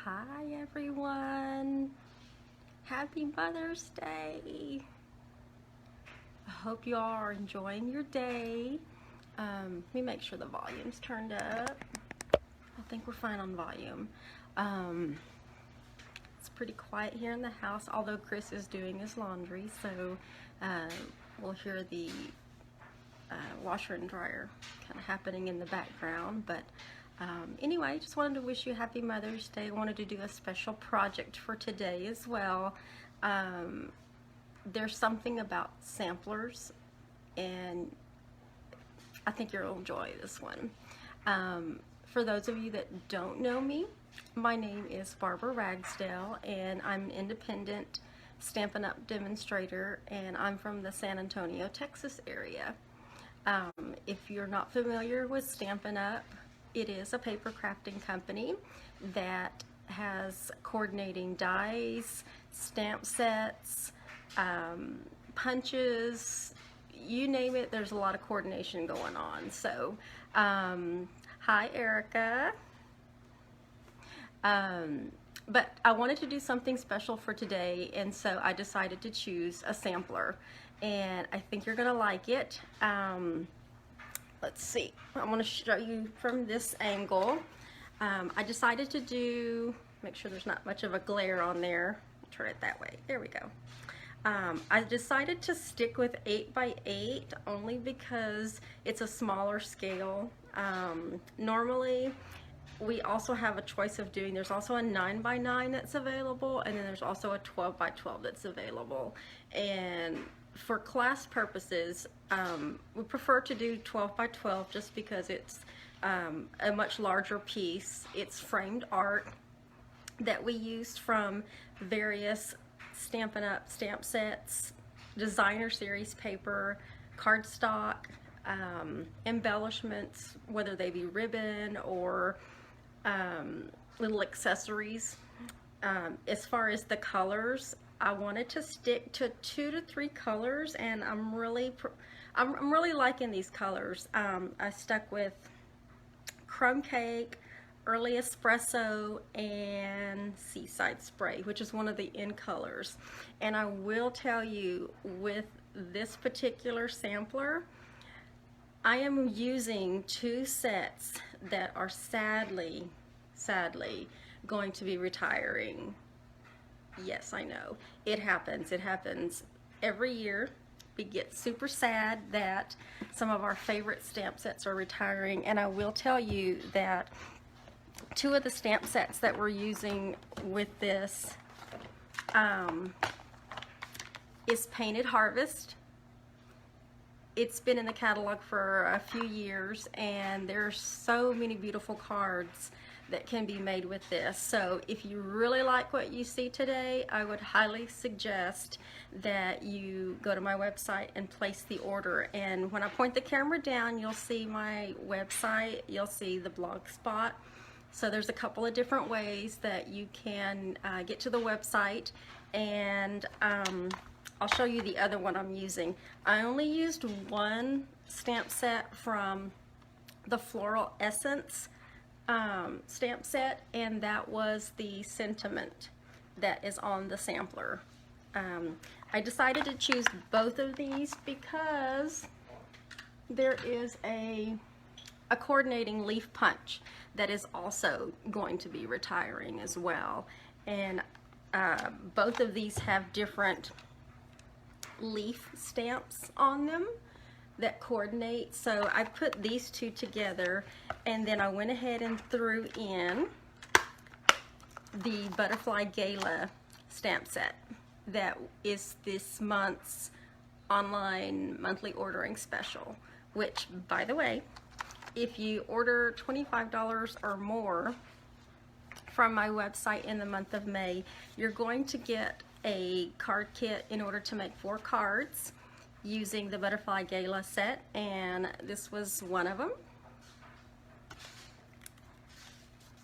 Hi everyone, happy Mother's Day. I hope you all are enjoying your day. Let me make sure the volume's turned up. I think we're fine on volume. It's pretty quiet here in the house, although Chris is doing his laundry, so we'll hear the washer and dryer kind of happening in the background. But anyway, just wanted to wish you happy Mother's Day. I wanted to do a special project for today as well. There's something about samplers, and I think you'll enjoy this one. For those of you that don't know me, my name is Barbara Ragsdale, and I'm an independent Stampin' Up! Demonstrator, and I'm from the San Antonio, Texas area. If you're not familiar with Stampin' Up!, it is a paper crafting company that has coordinating dies, stamp sets, punches, you name it, there's a lot of coordination going on. So, hi Erica. But I wanted to do something special for today, and so I decided to choose a sampler, and I think you're gonna like it. Let's see, I want to show you from this angle. I decided to do, make sure there's not much of a glare on there. I'll turn it that way, there we go. I decided to stick with 8x8 only because it's a smaller scale. Normally we also have a choice of doing, there's also a 9x9 that's available, and then there's also a 12x12 that's available. And for class purposes, we prefer to do 12x12 just because it's a much larger piece. It's framed art that we used from various Stampin' Up! Stamp sets, designer series paper, cardstock, embellishments, whether they be ribbon or little accessories. As far as the colors, I wanted to stick to 2 to 3 colors, and I'm really liking these colors. I stuck with Crumb Cake, Early Espresso, and Seaside Spray, which is one of the in colors. And I will tell you, with this particular sampler, I am using 2 sets that are sadly going to be retiring. Yes, I know. It happens. It happens every year. We get super sad that some of our favorite stamp sets are retiring, and I will tell you that 2 of the stamp sets that we're using with this is Painted Harvest. It's been in the catalog for a few years, and there's so many beautiful cards that can be made with this. So if you really like what you see today, I would highly suggest that you go to my website and place the order. And when I point the camera down, you'll see my website, you'll see the blog spot. So there's a couple of different ways that you can get to the website, and I'll show you the other one I'm using. I only used 1 stamp set from the Perennial Essence stamp set, and that was the Sentiment that is on the sampler. I decided to choose both of these because there is a coordinating leaf punch that is also going to be retiring as well, and both of these have different leaf stamps on them that coordinate. So I put these 2 together, and then I went ahead and threw in the Butterfly Gala stamp set that is this month's online monthly ordering special, which, by the way, if you order $25 or more from my website in the month of May, you're going to get a card kit in order to make 4 cards using the Butterfly Gala set, and this was one of them.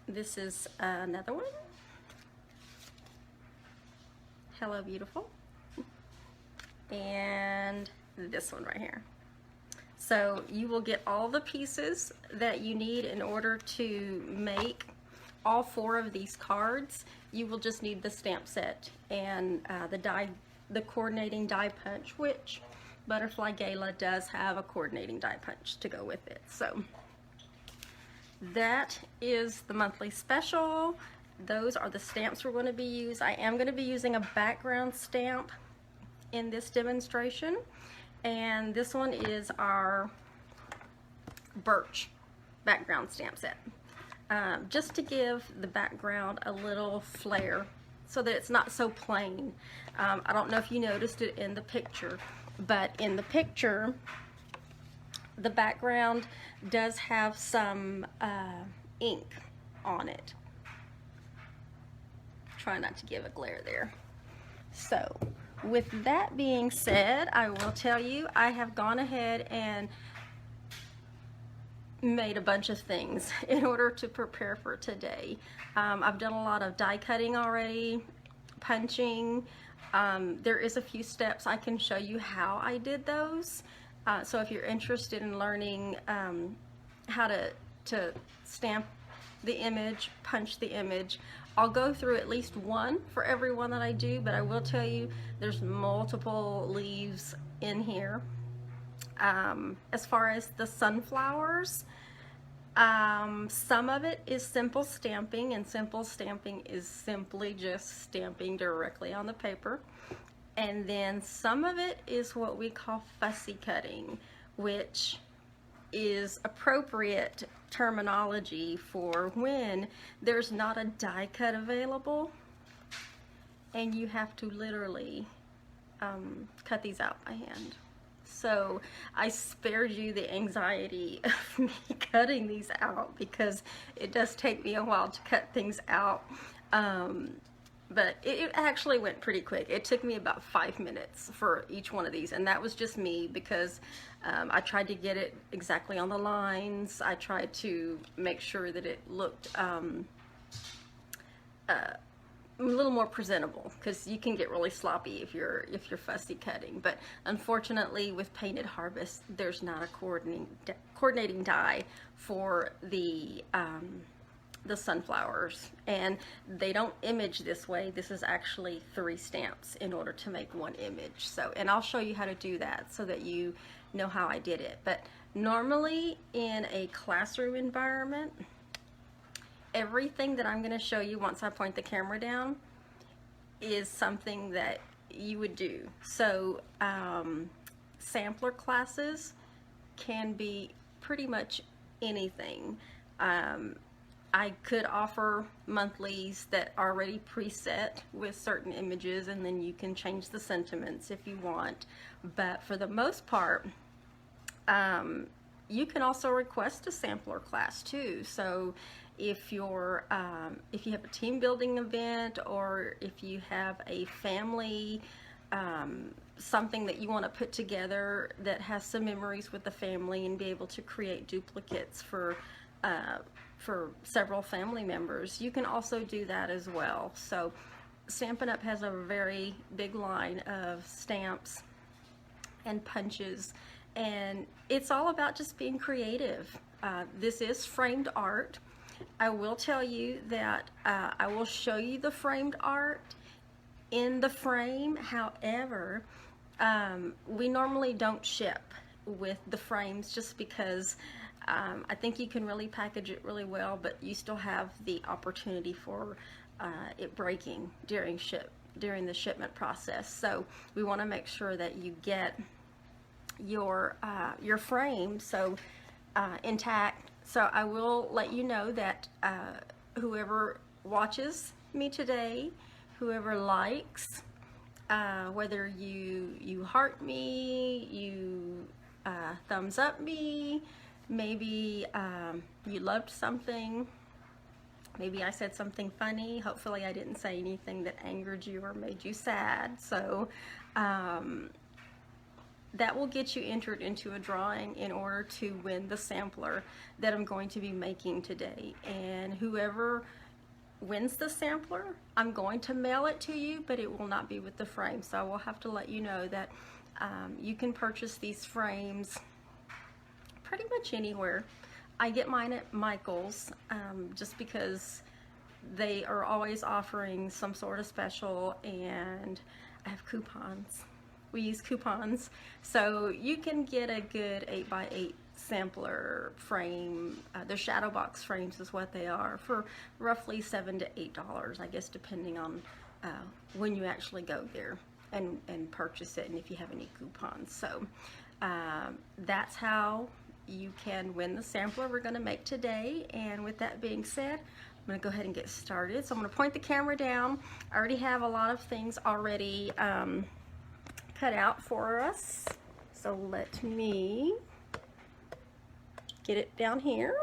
This is another one. Hello Beautiful. And this one right here. So you will get all the pieces that you need in order to make all 4 of these cards, you will just need the stamp set and the coordinating die punch, which Butterfly Gala does have a coordinating die punch to go with it. So that is the monthly special. Those are the stamps we're going to be using. I am going to be using a background stamp in this demonstration, and this one is our birch background stamp set, just to give the background a little flair so that it's not so plain. I don't know if you noticed it in the picture, but in the picture the background does have some ink on it. Try not to give a glare there. So with that being said, I will tell you I have gone ahead and made a bunch of things in order to prepare for today. I've done a lot of die cutting already, punching. There is a few steps I can show you how I did those. So if you're interested in learning how to stamp the image, punch the image, I'll go through at least one for every one that I do, but I will tell you there's multiple leaves in here. As far as the sunflowers, some of it is simple stamping, and simple stamping is simply just stamping directly on the paper. And then some of it is what we call fussy cutting, which is appropriate terminology for when there's not a die cut available and you have to literally cut these out by hand. So I spared you the anxiety of me cutting these out because it does take me a while to cut things out. But it actually went pretty quick. It took me about 5 minutes for each one of these, and that was just me because I tried to get it exactly on the lines. I tried to make sure that it looked a little more presentable, because you can get really sloppy if you're fussy cutting. But unfortunately with Painted Harvest there's not a coordinating die for the sunflowers, and they don't image this way. This is actually 3 stamps in order to make one image. So, and I'll show you how to do that so that you know how I did it. But normally in a classroom environment, everything that I'm going to show you once I point the camera down is something that you would do. So sampler classes can be pretty much anything. I could offer monthlies that are already preset with certain images, and then you can change the sentiments if you want. But for the most part, you can also request a sampler class too. So if you're if you have a team building event, or if you have a family something that you want to put together that has some memories with the family and be able to create duplicates for several family members, you can also do that as well. So Stampin' Up! Has a very big line of stamps and punches, and it's all about just being creative. This is framed art. I will tell you that I will show you the framed art in the frame. However, we normally don't ship with the frames just because I think you can really package it really well, but you still have the opportunity for it breaking during the shipment process. So we want to make sure that you get your frame intact. So I will let you know that whoever watches me today, whoever likes, whether you heart me, you thumbs up me, maybe you loved something, maybe I said something funny. Hopefully I didn't say anything that angered you or made you sad. So that will get you entered into a drawing in order to win the sampler that I'm going to be making today. And whoever wins the sampler, I'm going to mail it to you, but it will not be with the frame. So I will have to let you know that you can purchase these frames pretty much anywhere. I get mine at Michael's just because they are always offering some sort of special, and I have coupons. We use coupons, so you can get a good 8x8 sampler frame. The shadow box frames is what they are, for roughly $7 to $8, I guess, depending on when you actually go there and purchase it, and if you have any coupons. So that's how you can win the sampler we're going to make today. And with that being said, I'm going to go ahead and get started. So I'm going to point the camera down. I already have a lot of things already cut out for us. So let me get it down here.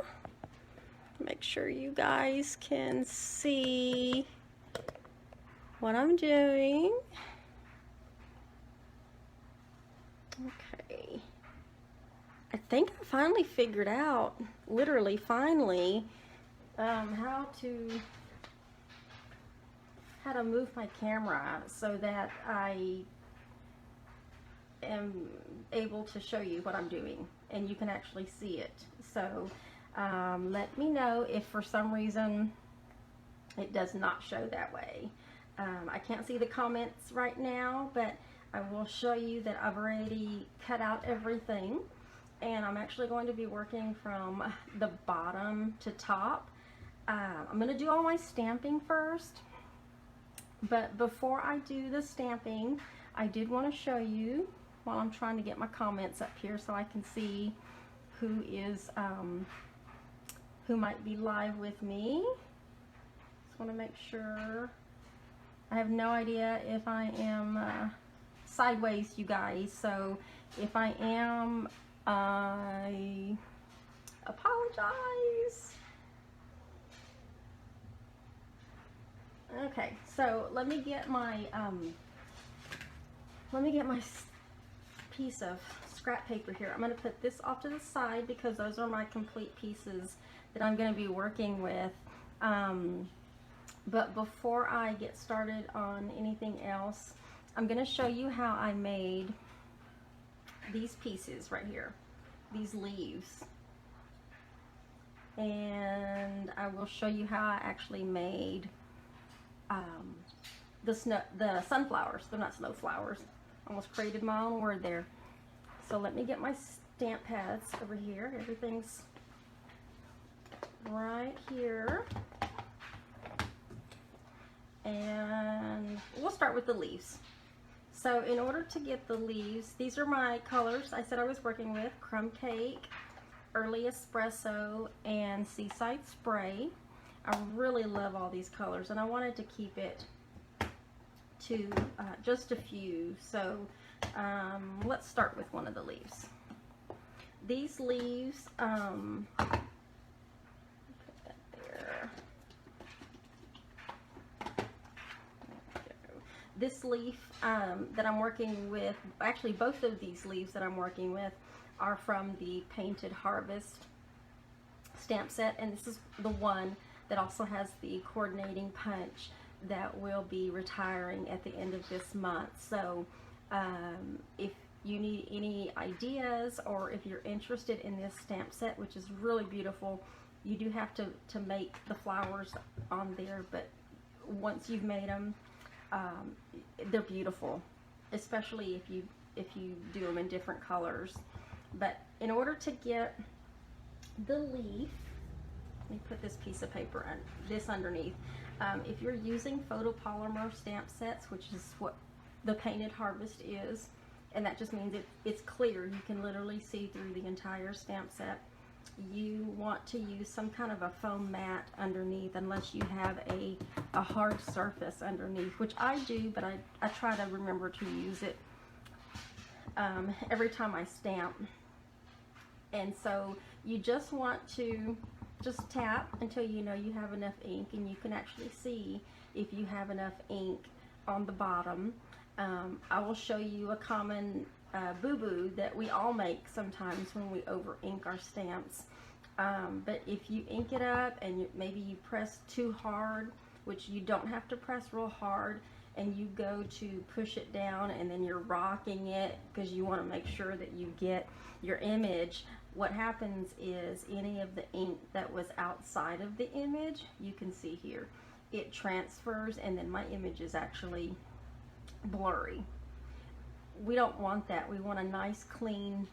Make sure you guys can see what I'm doing. Okay. I think I finally figured out, literally finally, how to move my camera so that I am able to show you what I'm doing and you can actually see it. So let me know if for some reason it does not show that way. I can't see the comments right now, but I will show you that I've already cut out everything, and I'm actually going to be working from the bottom to top. I'm going to do all my stamping first, but before I do the stamping, I did want to show you, while I'm trying to get my comments up here so I can see who is who might be live with me. Just want to make sure. I have no idea if I am sideways, you guys, so if I am, I apologize. Okay, so let me get my piece of scrap paper here. I'm going to put this off to the side because those are my complete pieces that I'm going to be working with. But before I get started on anything else, I'm going to show you how I made these pieces right here, these leaves. And I will show you how I actually made the sunflowers. They're not snowflowers. Almost created my own word there. So let me get my stamp pads over here. Everything's right here. And we'll start with the leaves. So in order to get the leaves, these are my colors I said I was working with: Crumb Cake, Early Espresso, and Seaside Spray. I really love all these colors, and I wanted to keep it to just a few. So let's start with one of the leaves. These leaves, put that there. This leaf that I'm working with, actually both of these leaves that I'm working with are from the Painted Harvest stamp set, and this is the one that also has the coordinating punch that will be retiring at the end of this month. So if you need any ideas, or if you're interested in this stamp set, which is really beautiful, you do have to make the flowers on there, but once you've made them, they're beautiful, especially if you do them in different colors. But in order to get the leaf, let me put this piece of paper underneath. If you're using photopolymer stamp sets, which is what the Painted Harvest is, and that just means it's clear, you can literally see through the entire stamp set, you want to use some kind of a foam mat underneath, unless you have a hard surface underneath, which I do, but I try to remember to use it every time I stamp. And so you just want to just tap until you know you have enough ink, and you can actually see if you have enough ink on the bottom. I will show you a common boo-boo that we all make sometimes when we over ink our stamps. But if you ink it up and maybe you press too hard, which you don't have to press real hard, and you go to push it down and then you're rocking it because you want to make sure that you get your image, what happens is any of the ink that was outside of the image, you can see here, it transfers and then my image is actually blurry. We don't want that. We want a nice clean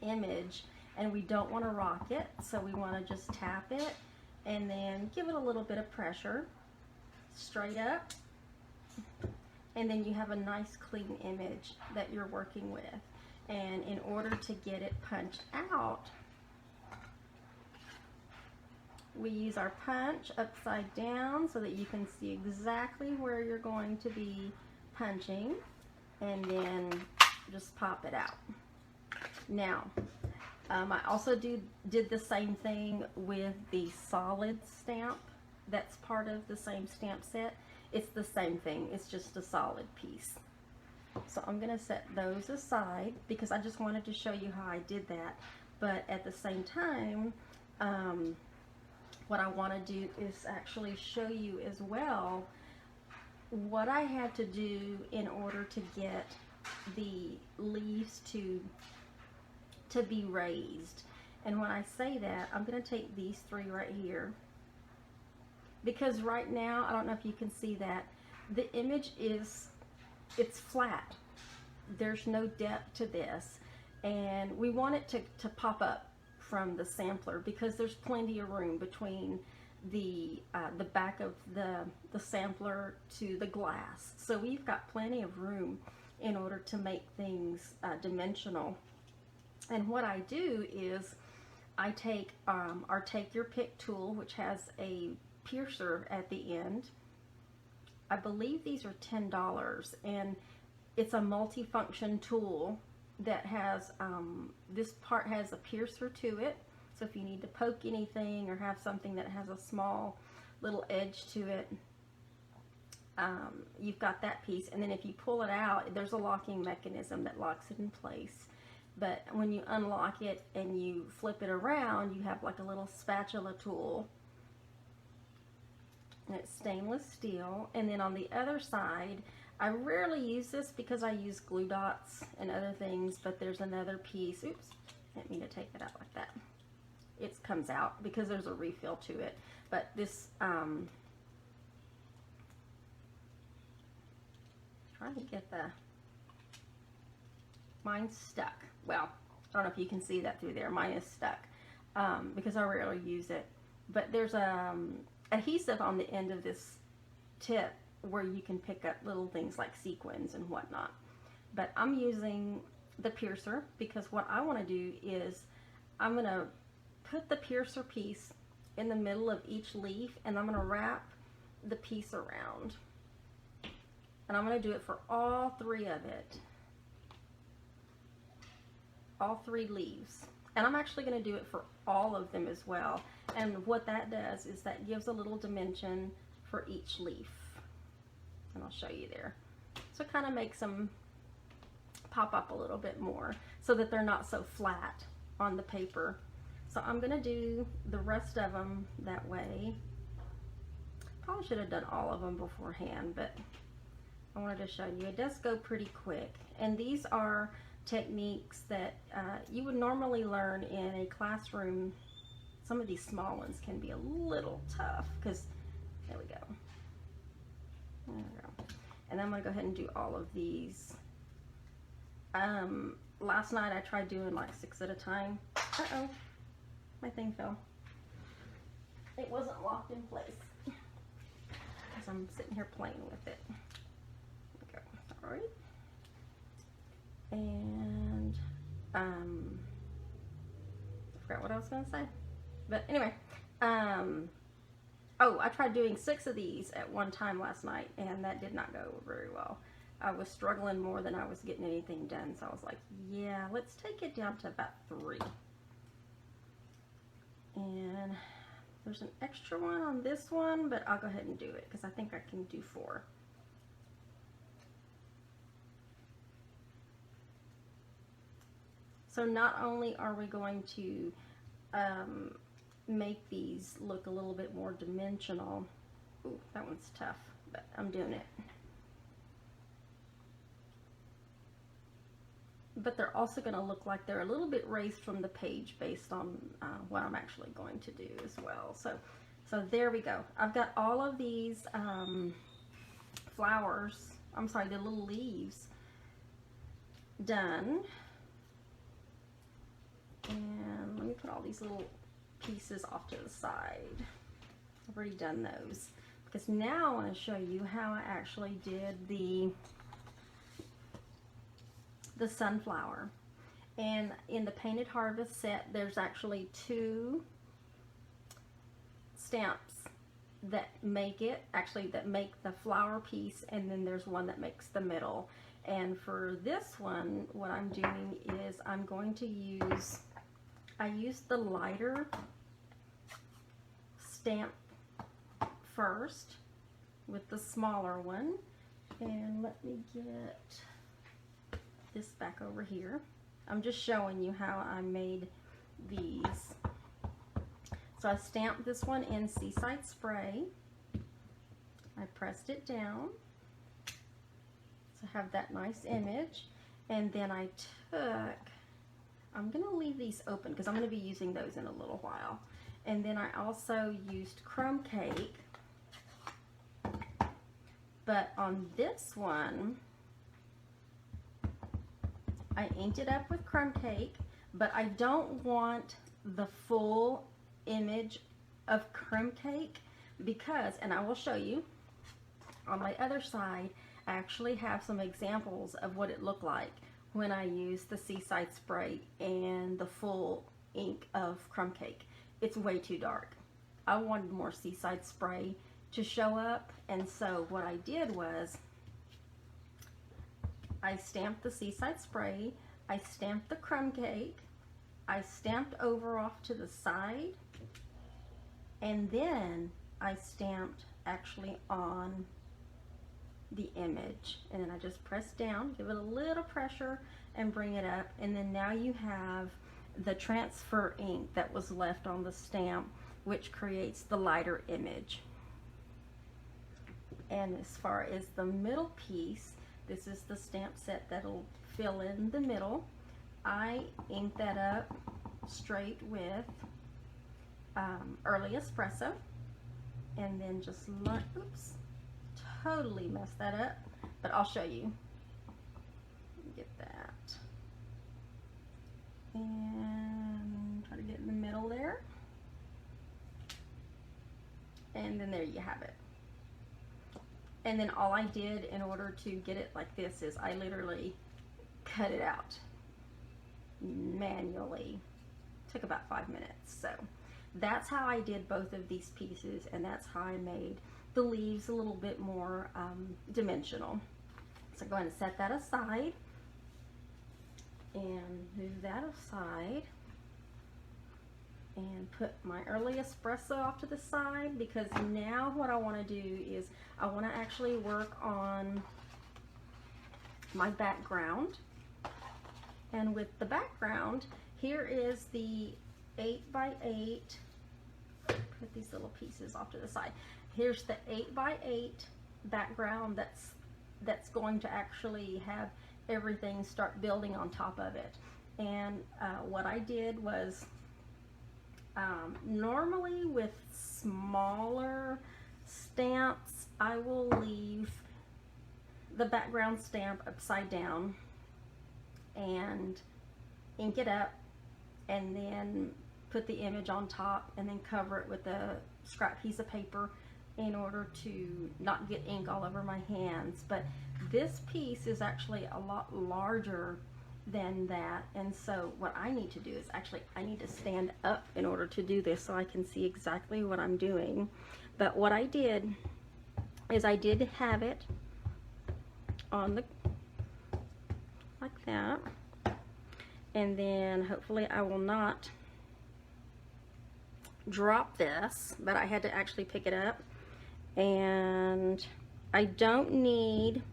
image, and we don't want to rock it, so we want to just tap it and then give it a little bit of pressure straight up, and then you have a nice clean image that you're working with. And in order to get it punched out, we use our punch upside down so that you can see exactly where you're going to be punching, and then just pop it out. Now, I also did the same thing with the solid stamp that's part of the same stamp set. It's the same thing, it's just a solid piece. So I'm going to set those aside because I just wanted to show you how I did that. But at the same time, what I want to do is actually show you as well what I had to do in order to get the leaves to be raised. And when I say that, I'm going to take these three right here, because right now, I don't know if you can see that, the image is, it's flat. There's no depth to this, and we want it to pop up from the sampler because there's plenty of room between the back of the sampler to the glass. So we've got plenty of room in order to make things dimensional. And what I do is I take our Take Your Pick tool, which has a piercer at the end. I believe these are $10, and it's a multifunction tool that has, this part has a piercer to it. So if you need to poke anything or have something that has a small little edge to it, you've got that piece. And then if you pull it out, there's a locking mechanism that locks it in place. But when you unlock it and you flip it around, you have like a little spatula tool. And it's stainless steel. And then on the other side, I rarely use this because I use glue dots and other things, but there's another piece. Oops, didn't mean to take it out like that. It comes out because there's a refill to it. But this, trying to get mine's stuck. Well, I don't know if you can see that through there. Mine is stuck because I rarely use it. But there's adhesive on the end of this tip where you can pick up little things like sequins and whatnot. But I'm using the piercer because what I want to do is I'm going to put the piercer piece in the middle of each leaf, and I'm going to wrap the piece around. And I'm going to do it for all three of it. All three leaves. And I'm actually going to do it for all of them as well. And what that does is that gives a little dimension for each leaf. And I'll show you there. So it kind of makes them pop up a little bit more so that they're not so flat on the paper. So I'm going to do the rest of them that way. Probably should have done all of them beforehand, but I wanted to show you. It does go pretty quick. And these are techniques that you would normally learn in a classroom. Some of these small ones can be a little tough because, there we go. There we go. And I'm going to go ahead and do all of these. Last night I tried doing like 6 at a time. Uh-oh, my thing fell. It wasn't locked in place because I'm sitting here playing with it. There we go. All right. And I forgot what I was going to say. But anyway, oh, I tried doing 6 of these at one time last night, and that did not go very well. I was struggling more than I was getting anything done, so I was like, yeah, let's take it down to about 3. And there's an extra one on this one, but I'll go ahead and do it because I think I can do 4. So not only are we going to make these look a little bit more dimensional. Ooh, that one's tough, but I'm doing it. But they're also going to look like they're a little bit raised from the page based on what I'm actually going to do as well. So So there we go. I've got all of these flowers, I'm sorry, the little leaves done. And let me put all these little pieces off to the side. I've already done those. Because now I want to show you how I actually did the sunflower. And in the Painted Harvest set, there's actually 2 stamps that make it, that make the flower piece, and then there's one that makes the middle. And for this one, what I'm doing is I'm going to use, I used the lighter stamp first with the smaller one. And let me get this back over here. I'm just showing you how I made these. So I stamped this one in Seaside spray. I pressed it down to have that nice image. And then I took, I'm going to leave these open because I'm going to be using those in a little while. And then I also used crumb cake. But on this one, I inked it up with crumb cake, but I don't want the full image of crumb cake because, and I will show you on my other side, I actually have some examples of what it looked like when I used the Seaside spray and the full ink of crumb cake. It's way too dark. I wanted more Seaside spray to show up, and so what I did was I stamped the Seaside spray, I stamped the crumb cake, I stamped over off to the side, and then I stamped actually on the image. And then I just press down, give it a little pressure, and bring it up. And then now you have the transfer ink that was left on the stamp, which creates the lighter image. And as far as the middle piece, this is the stamp set that'll fill in the middle. I inked that up straight with Early Espresso, and then just oops, totally messed that up, but I'll show you. Get that, and try to get in the middle there, and then there you have it. And then all I did in order to get it like this is I literally cut it out manually. Took about 5 minutes. So that's how I did both of these pieces, and that's how I made the leaves a little bit more dimensional. So go ahead and set that aside and move that aside and put my Early Espresso off to the side, because now what I want to do is I want to actually work on my background. And with the background, here is the 8x8, put these little pieces off to the side. Here's the 8x8 background that's going to actually have everything start building on top of it. And what I did was, normally with smaller stamps, I will leave the background stamp upside down and ink it up, and then put the image on top, and then cover it with a scrap piece of paper in order to not get ink all over my hands. But this piece is actually a lot larger than that, and so what I need to do is actually I need to stand up in order to do this so I can see exactly what I'm doing. But what I did is I did have it on the like that, and then hopefully I will not drop this, but I had to actually pick it up, and I don't need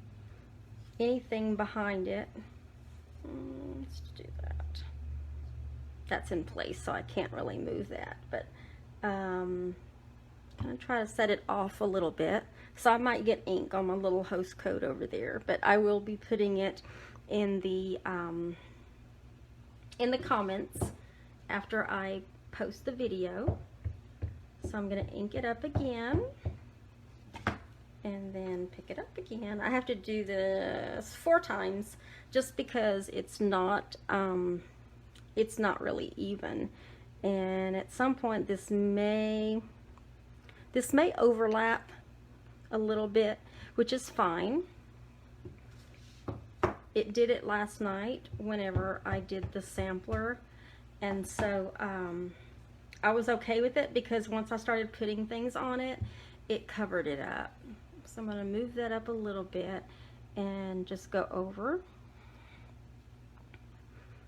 anything behind it. Let's do that. That's in place, so I can't really move that, but I'm gonna try to set it off a little bit, so I might get ink on my little host coat over there, but I will be putting it in the comments after I post the video. So I'm going to ink it up again and then pick it up again. I have to do this 4 times just because it's not really even. And at some point this may overlap a little bit, which is fine. It did it last night whenever I did the sampler, and so I was okay with it because once I started putting things on it, it covered it up. So I'm going to move that up a little bit and just go over.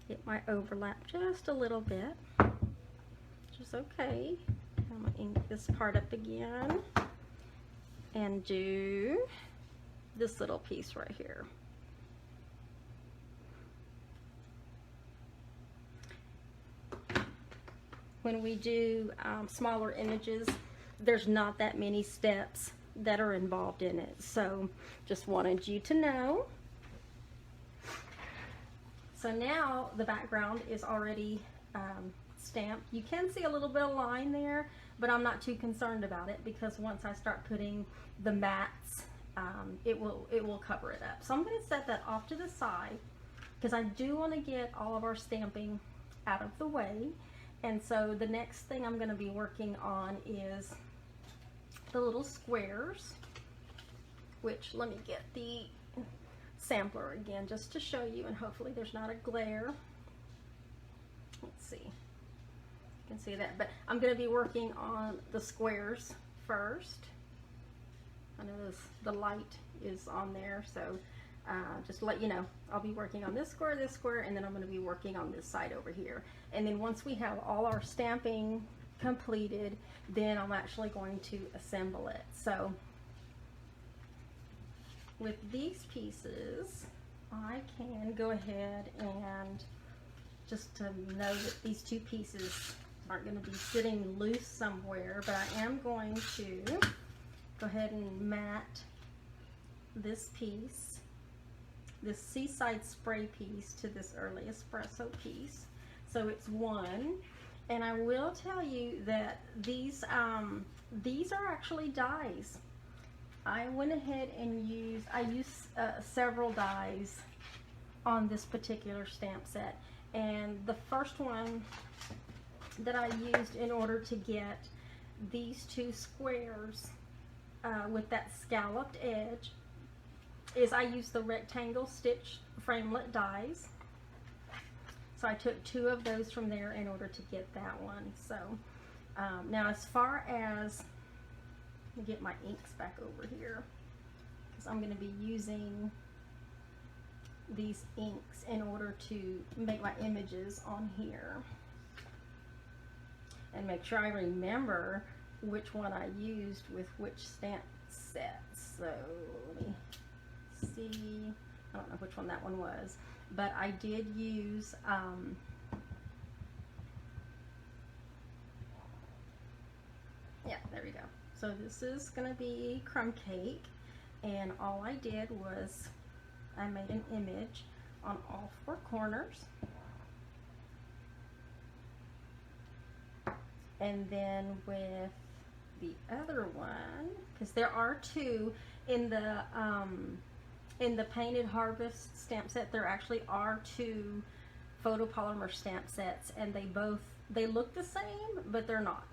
It might overlap just a little bit, which is okay. I'm going to ink this part up again and do this little piece right here. When we do smaller images, there's not that many steps that are involved in it. So just wanted you to know. So now the background is already stamped. You can see a little bit of line there, but I'm not too concerned about it because once I start putting the mattes, it will cover it up. So I'm going to set that off to the side because I do want to get all of our stamping out of the way. And so the next thing I'm going to be working on is the little squares, which let me get the sampler again just to show you, and hopefully there's not a glare. Let's see. You can see that, but I'm going to be working on the squares first. I know the light is on there, so just to let you know, I'll be working on this square, and then I'm going to be working on this side over here. And then once we have all our stamping completed, then I'm actually going to assemble it. So with these pieces, I can go ahead and just to know that these 2 pieces aren't going to be sitting loose somewhere, but I am going to go ahead and mat this piece, this Seaside spray piece, to this early espresso piece. So it's 1, and I will tell you that these are actually dyes. I went ahead and used several dyes on this particular stamp set, and the first one that I used in order to get these 2 squares with that scalloped edge is I used the rectangle stitch framelit dies. So I took 2 of those from there in order to get that one. So now as far as, let me get my inks back over here, because I'm going to be using these inks in order to make my images on here. And make sure I remember which one I used with which stamp set. So let me see, I don't know which one that one was, but I did use yeah, there we go. So this is gonna be Crumb Cake, and all I did was I made an image on all 4 corners, and then with the other one, because there are 2 in the Painted Harvest stamp set, there actually are 2 photopolymer stamp sets, and they look the same, but they're not.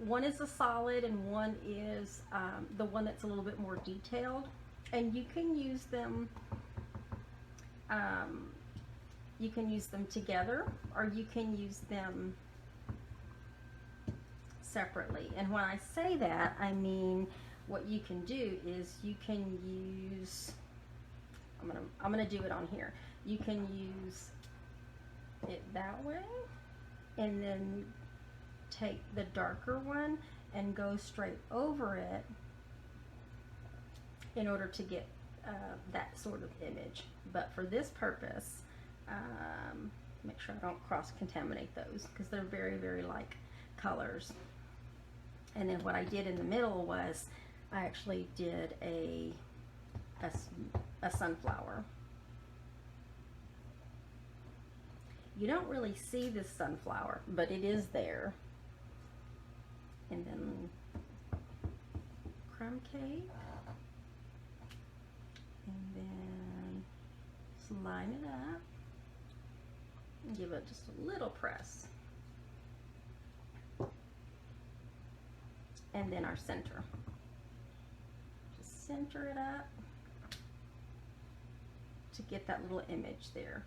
One is a solid, and one is the one that's a little bit more detailed, and you can use them together, or you can use them separately. And when I say that, I mean what you can do is you can use, I'm gonna do it on here. You can use it that way, and then take the darker one and go straight over it in order to get that sort of image. But for this purpose, make sure I don't cross-contaminate those because they're very, very like colors. And then what I did in the middle was I actually did a sunflower. You don't really see this sunflower, but it is there. And then crumb cake. And then just line it up and give it just a little press. And then our center. Just center it up to get that little image there.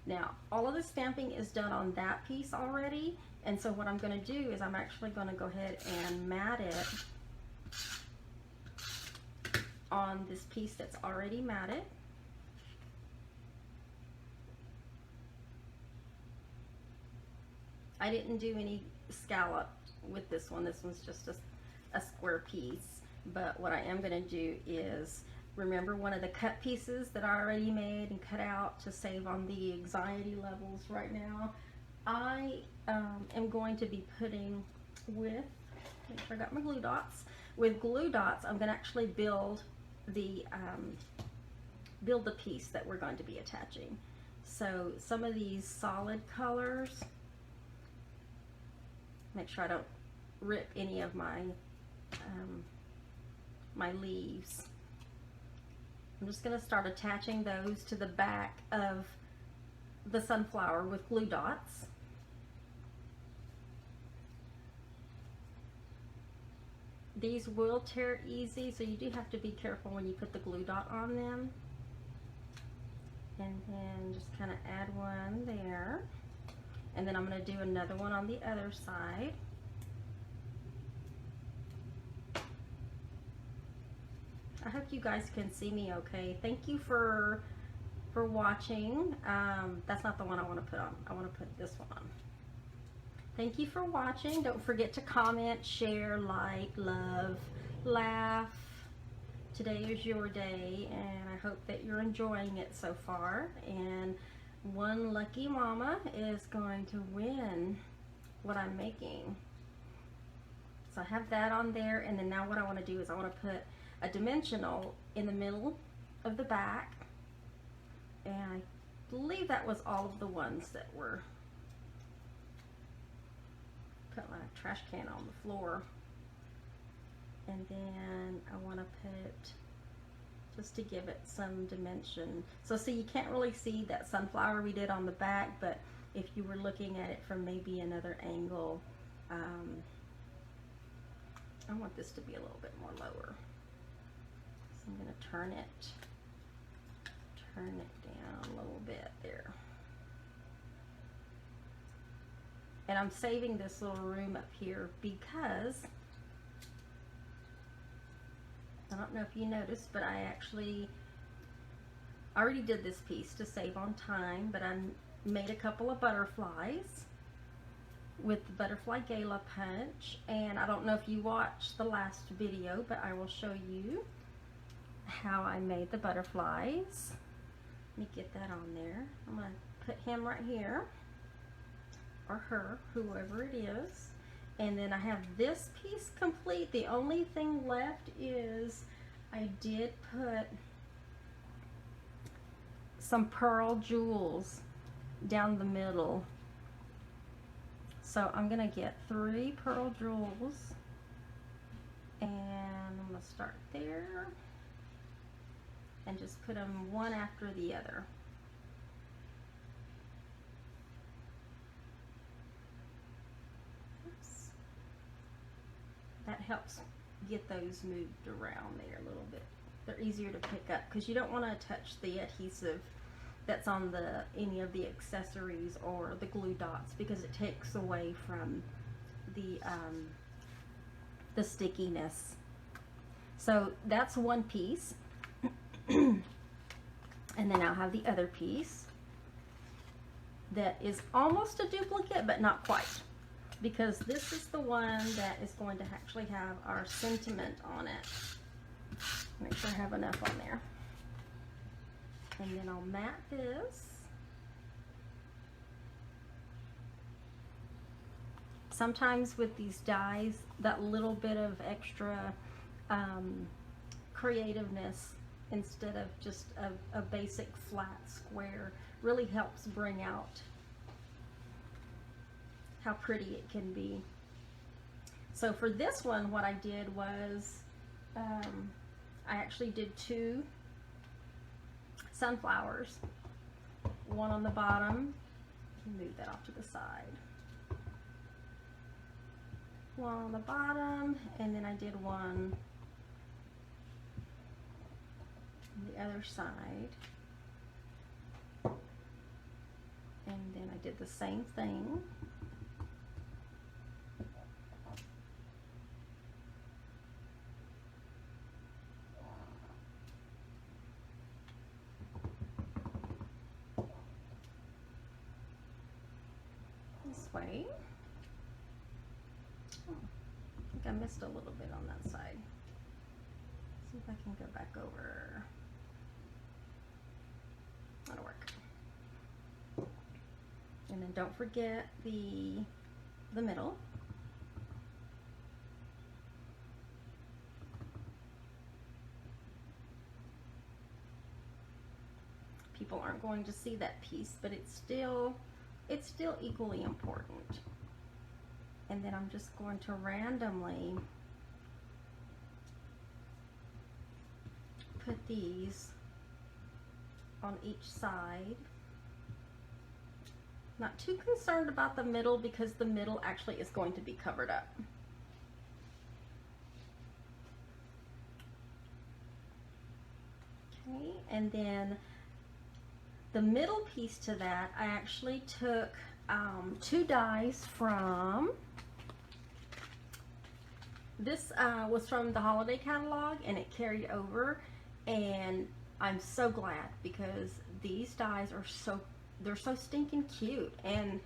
Now, all of the stamping is done on that piece already, and so what I'm going to do is I'm actually going to go ahead and mat it on this piece that's already matted. I didn't do any scallop with this one. This one's just a square piece, but what I am going to do is remember one of the cut pieces that I already made and cut out to save on the anxiety levels right now. I am going to be putting with, make sure I got my glue dots. With glue dots, I'm going to actually build the piece that we're going to be attaching. So some of these solid colors, make sure I don't rip any of my my leaves. I'm just going to start attaching those to the back of the sunflower with glue dots. These will tear easy, so you do have to be careful when you put the glue dot on them. And then just kind of add one there. And then I'm going to do another one on the other side. I hope you guys can see me okay. Thank you for watching. That's not the one I want to put on. I want to put this one on. Thank you for watching. Don't forget to comment, share, like, love, laugh. Today is your day, and I hope that you're enjoying it so far. And one lucky mama is going to win what I'm making. So I have that on there, and then now what I want to do is I want to put a dimensional in the middle of the back, and I believe that was all of the ones that were. Put my trash can on the floor, and then I want to put, just to give it some dimension. So see, you can't really see that sunflower we did on the back, but if you were looking at it from maybe another angle, I want this to be a little bit more lower. So I'm going to turn it down a little bit there. And I'm saving this little room up here because, I don't know if you noticed, but I already did this piece to save on time, but I made a couple of butterflies with the butterfly gala punch, and I don't know if you watched the last video, but I will show you how I made the butterflies. Let me get that on there. I'm going to put him right here, or her, whoever it is, and then I have this piece complete. The only thing left is I did put some pearl jewels down the middle. So I'm gonna get 3 pearl jewels, and I'm gonna start there and just put them one after the other. Oops. That helps get those moved around there a little bit. They're easier to pick up because you don't want to touch the adhesive that's on any of the accessories or the glue dots, because it takes away from the stickiness. So that's one piece. And then I'll have the other piece that is almost a duplicate, but not quite, because this is the one that is going to actually have our sentiment on it. Make sure I have enough on there. And then I'll mat this. Sometimes with these dies, that little bit of extra creativeness, instead of just a basic flat square, really helps bring out how pretty it can be. So for this one, what I did was I actually did 2 sunflowers, one on the bottom, move that off to the side, one on the bottom, and then I did one on the other side, and then I did the same thing. This way. Oh, I think I missed a little bit on that side. See if I can go back over. That'll work. And then don't forget the middle. People aren't going to see that piece, but it's still equally important. And then I'm just going to randomly put these on each side. Not too concerned about the middle because the middle actually is going to be covered up. Okay, and then the middle piece to that, I actually took 2 dies from, this was from the holiday catalog and it carried over, and I'm so glad because these dies are they're so stinking cute, and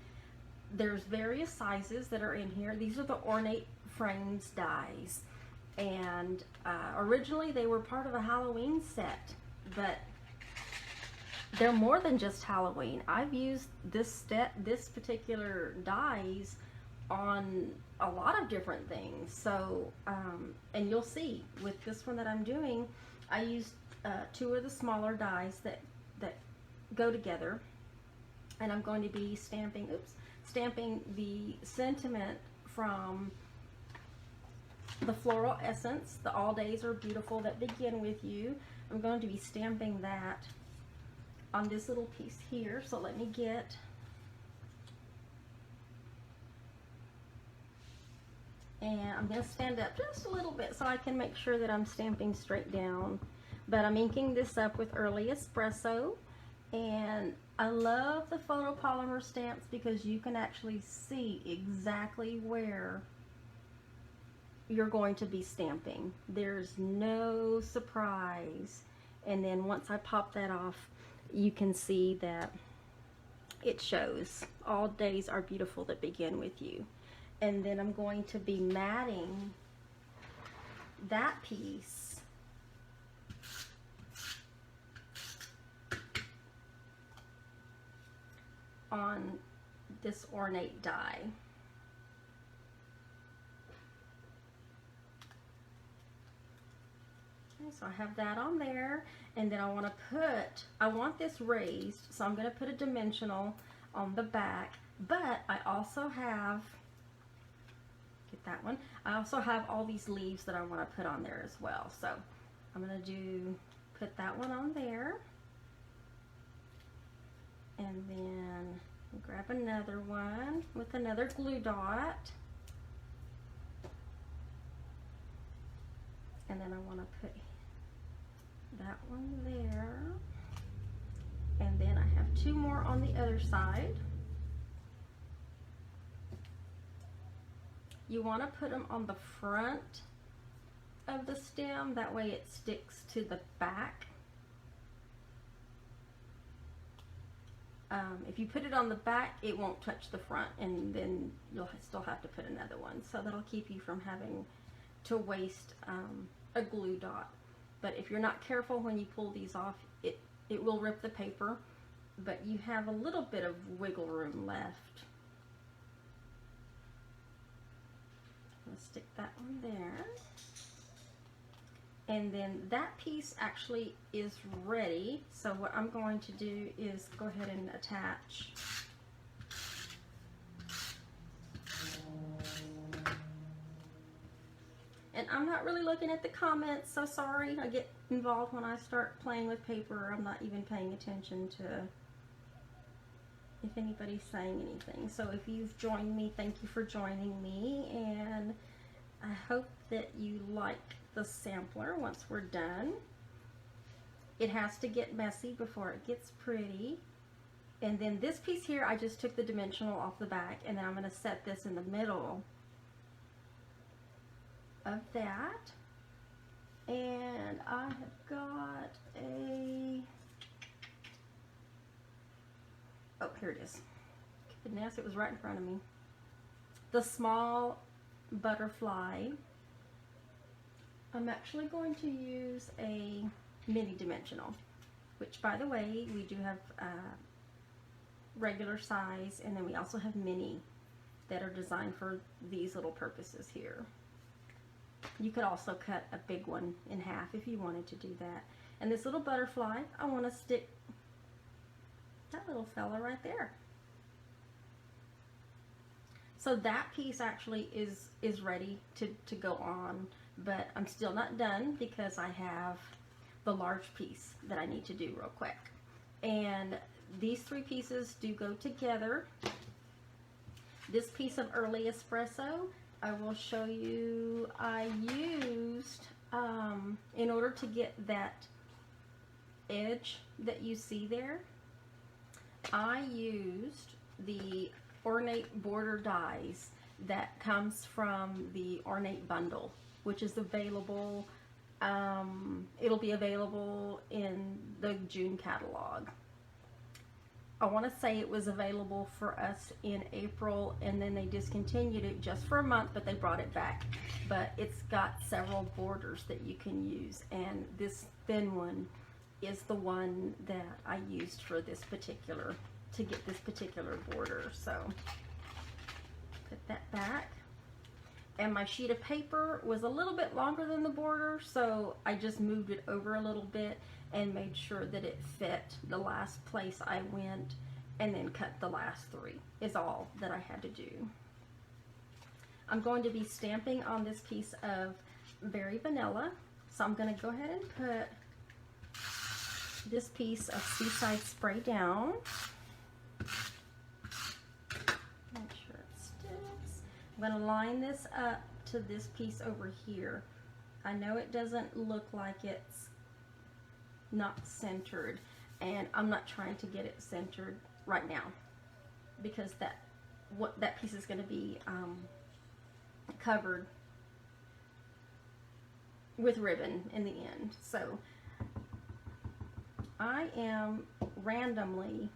there's various sizes that are in here. These are the Ornate Frames dies, and originally they were part of a Halloween set, but they're more than just Halloween. I've used this particular dies on a lot of different things. So, and you'll see with this one that I'm doing, I used 2 of the smaller dies that go together, and I'm going to be stamping the sentiment from the Floral Essence, the All Days Are Beautiful That Begin With You. I'm going to be stamping that on this little piece here. So let me get, and I'm going to stand up just a little bit so I can make sure that I'm stamping straight down. But I'm inking this up with Early Espresso, and I love the photopolymer stamps because you can actually see exactly where you're going to be stamping. There's no surprise. And then once I pop that off, you can see that it shows All Days Are Beautiful That Begin With You. And then I'm going to be matting that piece on this ornate die. Okay, so I have that on there, and then I want this raised, so I'm going to put a dimensional on the back, but I also have, get that one, I also have all these leaves that I want to put on there as well. So I'm going to put that one on there, and then grab another one with another glue dot, and then I want to put that one there, and then I have 2 more on the other side. You want to put them on the front of the stem, that way it sticks to the back. If you put it on the back, it won't touch the front, and then you'll still have to put another one. So that'll keep you from having to waste a glue dot. But if you're not careful when you pull these off, it will rip the paper, but you have a little bit of wiggle room left. I'm gonna stick that one there. And then that piece actually is ready. So what I'm going to do is go ahead and attach And I'm not really looking at the comments, so sorry. I get involved when I start playing with paper. I'm not even paying attention to if anybody's saying anything. So if you've joined me, thank you for joining me, and I hope that you like the sampler once we're done. It has to get messy before it gets pretty. And then this piece here, I just took the dimensional off the back, and then I'm going to set this in the middle of that. And I have got a, oh, here it is. Goodness, it was right in front of me. The small butterfly. I'm actually going to use a mini dimensional, which, by the way, we do have regular size, and then we also have mini that are designed for these little purposes here. You could also cut a big one in half if you wanted to do that. And this little butterfly, I want to stick that little fella right there. So that piece actually is ready to go on, but I'm still not done because I have the large piece that I need to do real quick. And these three pieces do go together. This piece of early espresso, I will show you, I used, in order to get that edge that you see there, I used the ornate border dies that comes from the ornate bundle, which is available, it'll be available in the June catalog. I want to say it was available for us in April, and then they discontinued it just for a month, but they brought it back. But it's got several borders that you can use, and this thin one is the one that I used for this particular, to get this particular border. So put that back. And my sheet of paper was a little bit longer than the border, so I just moved it over a little bit and made sure that it fit the last place I went, and then cut the last three is all that I had to do. I'm going to be stamping on this piece of Berry Vanilla, so I'm going to go ahead and put this piece of Seaside spray down. Make sure it sticks. I'm going to line this up to this piece over here. I know it doesn't look like it's not centered, and I'm not trying to get it centered right now because that piece is going to be covered with ribbon in the end. So I am randomly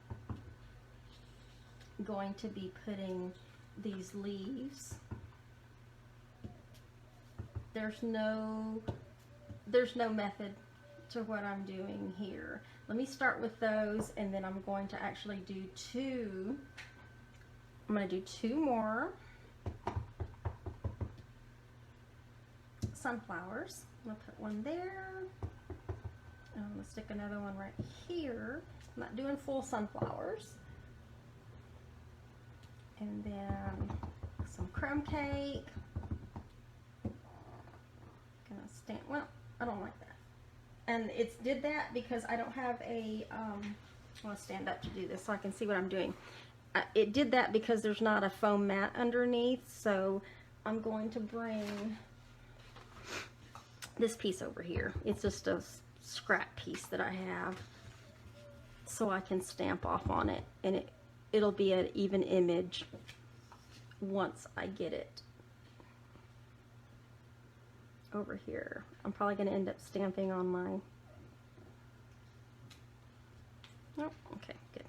going to be putting these leaves. There's no method to what I'm doing here. Let me start with those, and then I'm going to actually do two. I'm going to do two more sunflowers. I'm going to put one there. And I'm going to stick another one right here. I'm not doing full sunflowers. And then some crumb cake. Gonna stamp, well, I don't like that. And it did that because I don't have a, I want to stand up to do this so I can see what I'm doing. It did that because there's not a foam mat underneath, so I'm going to bring this piece over here. It's just a scrap piece that I have, so I can stamp off on it, and it'll be an even image once I get it over here. I'm probably going to end up stamping on my, oh, okay, good.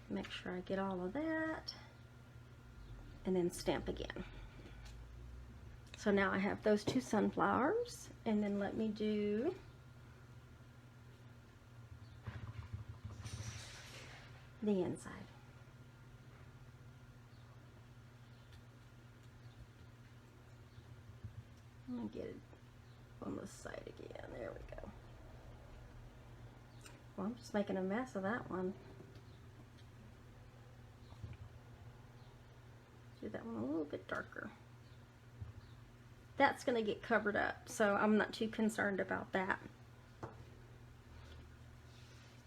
Make sure I get all of that, and then stamp again. So now I have those two sunflowers, and then let me do the inside. I'm going to get it on the side again. There we go. Well, I'm just making a mess of that one. that one a little bit darker. That's going to get covered up, so I'm not too concerned about that.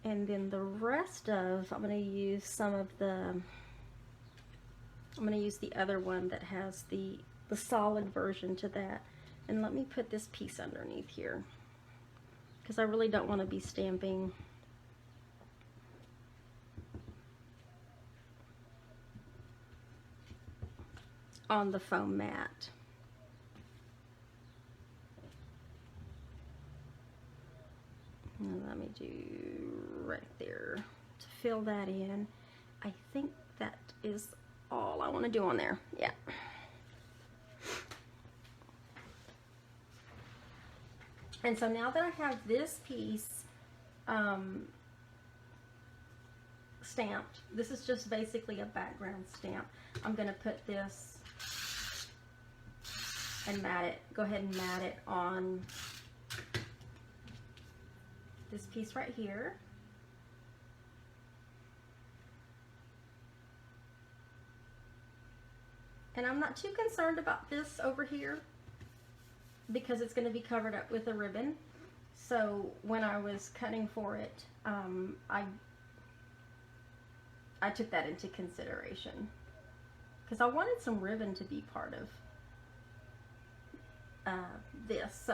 And then the rest of, I'm going to use some of the, I'm going to use the other one that has the solid version to that. And let me put this piece underneath here, because I really don't want to be stamping on the foam mat. And let me do right there to fill that in. I think that is all I want to do on there. Yeah. And so now that I have this piece stamped, this is just basically a background stamp. I'm going to put this and mat it, go ahead and mat it on this piece right here. And I'm not too concerned about this over here because it's going to be covered up with a ribbon. So when I was cutting for it, I took that into consideration because I wanted some ribbon to be part of this.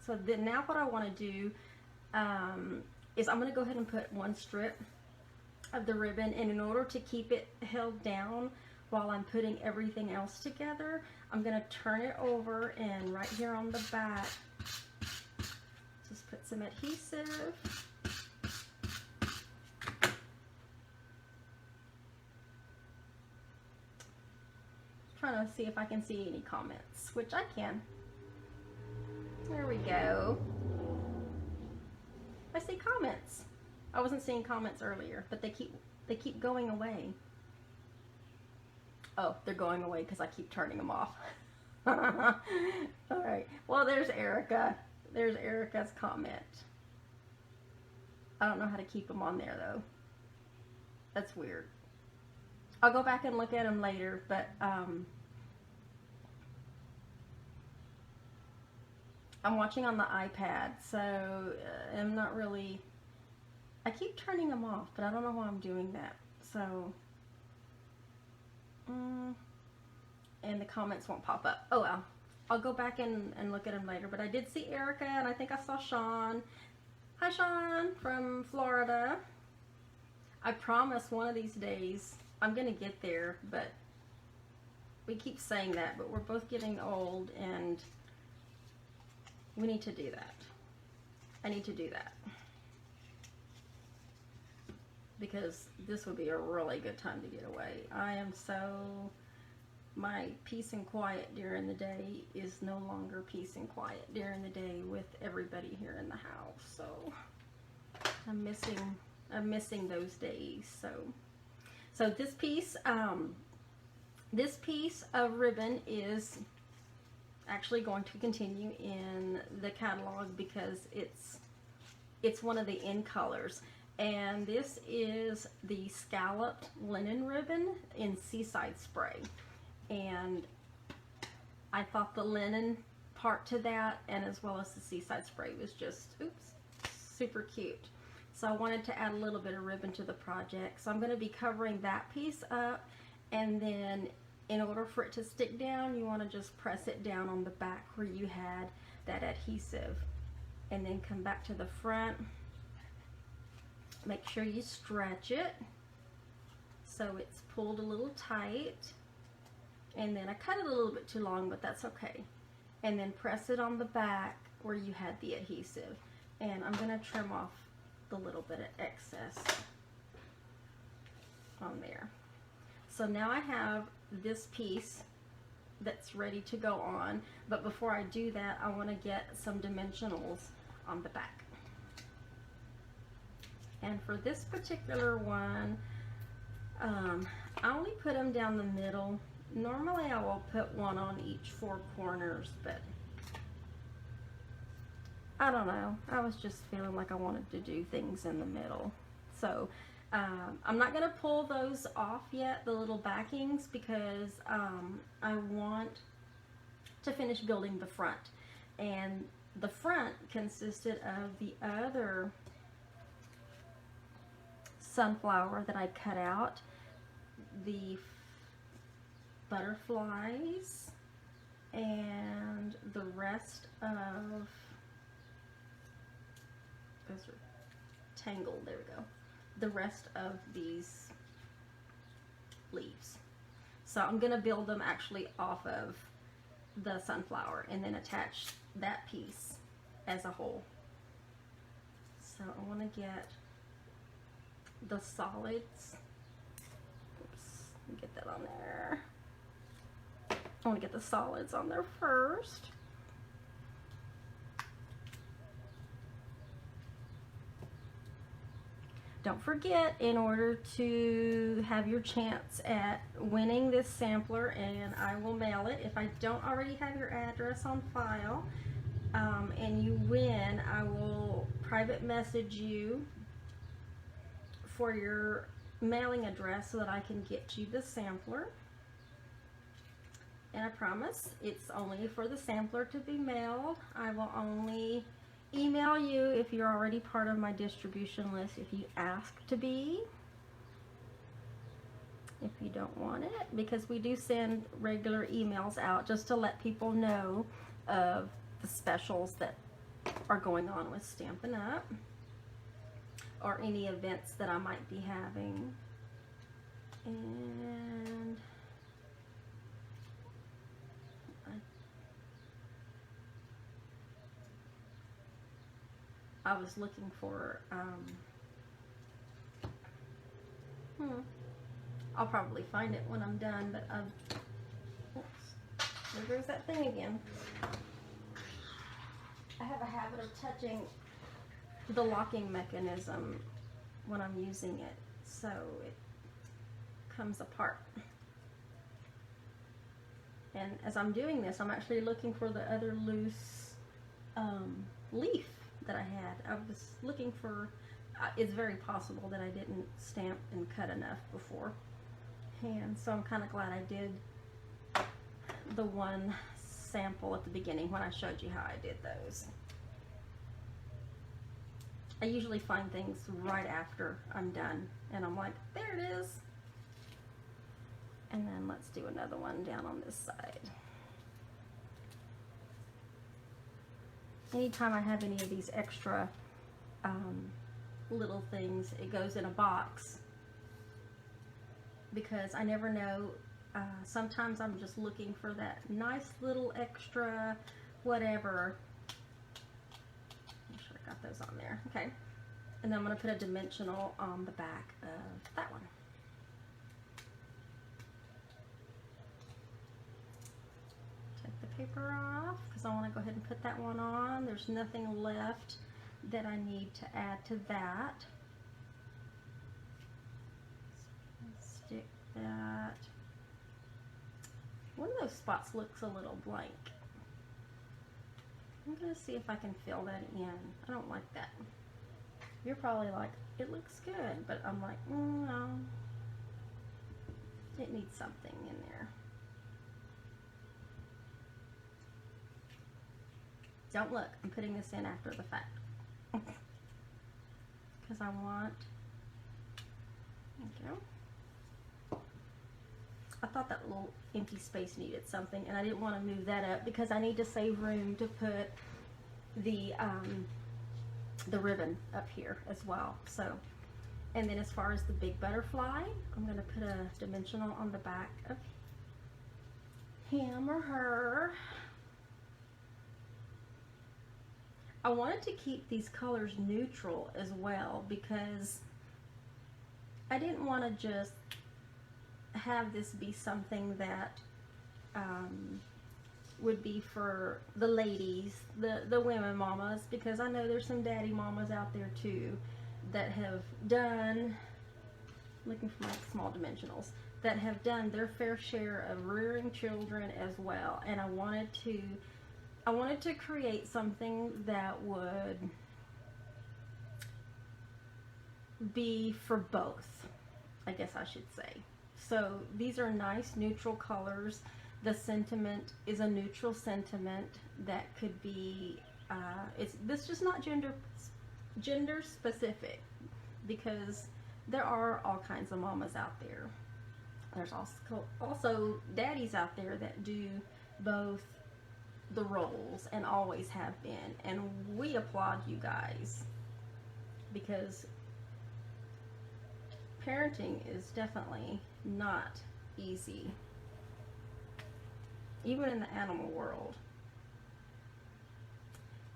So then now what I want to do is I'm going to go ahead and put one strip of the ribbon, and in order to keep it held down while I'm putting everything else together, I'm going to turn it over, and right here on the back just put some adhesive. Trying to see if I can see any comments, which I can. There we go. I see comments. I wasn't seeing comments earlier, but they keep going away. Oh, they're going away because I keep turning them off. All right. Well, there's Erica. There's Erica's comment. I don't know how to keep them on there though. That's weird. I'll go back and look at them later, but I'm watching on the iPad, so I'm not really, I keep turning them off, but I don't know why I'm doing that. So, and the comments won't pop up. Oh well, I'll go back and look at them later. But I did see Erica, and I think I saw Sean. Hi Sean from Florida. I promise one of these days I'm gonna get there, but we keep saying that, but we're both getting old and we need to do that. I need to do that because this would be a really good time to get away. I am so, my peace and quiet during the day is no longer peace and quiet during the day with everybody here in the house. So I'm missing those days. So this piece of ribbon is actually going to continue in the catalog because it's one of the in colors, and this is the scalloped linen ribbon in Seaside spray, and I thought the linen part to that and as well as the Seaside spray was just super cute. So I wanted to add a little bit of ribbon to the project. So I'm going to be covering that piece up, and then in order for it to stick down, you want to just press it down on the back where you had that adhesive, and then come back to the front. Make sure you stretch it so it's pulled a little tight, and then I cut it a little bit too long, but that's okay. And then press it on the back where you had the adhesive, and I'm going to trim off the little bit of excess on there. So now I have this piece that's ready to go on, but before I do that, I want to get some dimensionals on the back. And for this particular one, I only put them down the middle. Normally I will put one on each 4 corners, but I don't know. I was just feeling like I wanted to do things in the middle. So I'm not going to pull those off yet, the little backings, because I want to finish building the front. And the front consisted of the other sunflower that I cut out, the butterflies, and the rest of, those are tangled, there we go, the rest of these leaves. So I'm going to build them actually off of the sunflower and then attach that piece as a whole. So I want to get the solids. Oops, let me get that on there. I want to get the solids on there first. Don't forget, in order to have your chance at winning this sampler, and I will mail it if I don't already have your address on file, and you win, I will private message you for your mailing address so that I can get you the sampler. And I promise it's only for the sampler to be mailed. I will only email you if you're already part of my distribution list, if you ask to be. If you don't want it, because we do send regular emails out just to let people know of the specials that are going on with Stampin' Up! Or any events that I might be having. And I was looking for, I'll probably find it when I'm done, but oops, there goes that thing again. I have a habit of touching the locking mechanism when I'm using it, so it comes apart. And as I'm doing this, I'm actually looking for the other loose leaf that I had. I was looking for, it's very possible that I didn't stamp and cut enough beforehand, so I'm kind of glad I did the one sample at the beginning when I showed you how I did those. I usually find things right after I'm done, and I'm like, there it is. And then let's do another one down on this side. Anytime I have any of these extra little things, it goes in a box, because I never know. Sometimes I'm just looking for that nice little extra whatever. Make sure I got those on there. Okay. And then I'm going to put a dimensional on the back of that one. Take the paper off because I want to go ahead and put that one on. There's nothing left that I need to add to that. Stick that. One of those spots looks a little blank. I'm going to see if I can fill that in. I don't like that. You're probably like, it looks good, but I'm like, no. It needs something in there. Don't look, I'm putting this in after the fact. Because I want, there you go. I thought that little empty space needed something, and I didn't want to move that up because I need to save room to put the ribbon up here as well. So, and then as far as the big butterfly, I'm going to put a dimensional on the back of him or her. I wanted to keep these colors neutral as well because I didn't want to just have this be something that would be for the ladies, the women mamas, because I know there's some daddy mamas out there too that have done, looking for my small dimensionals, that have done their fair share of rearing children as well. And I wanted to create something that would be for both, I guess I should say. So these are nice neutral colors. The sentiment is a neutral sentiment that could be, this just not gender specific, because there are all kinds of mamas out there. There's also daddies out there that do both the roles and always have been, and we applaud you guys, because parenting is definitely not easy, even in the animal world.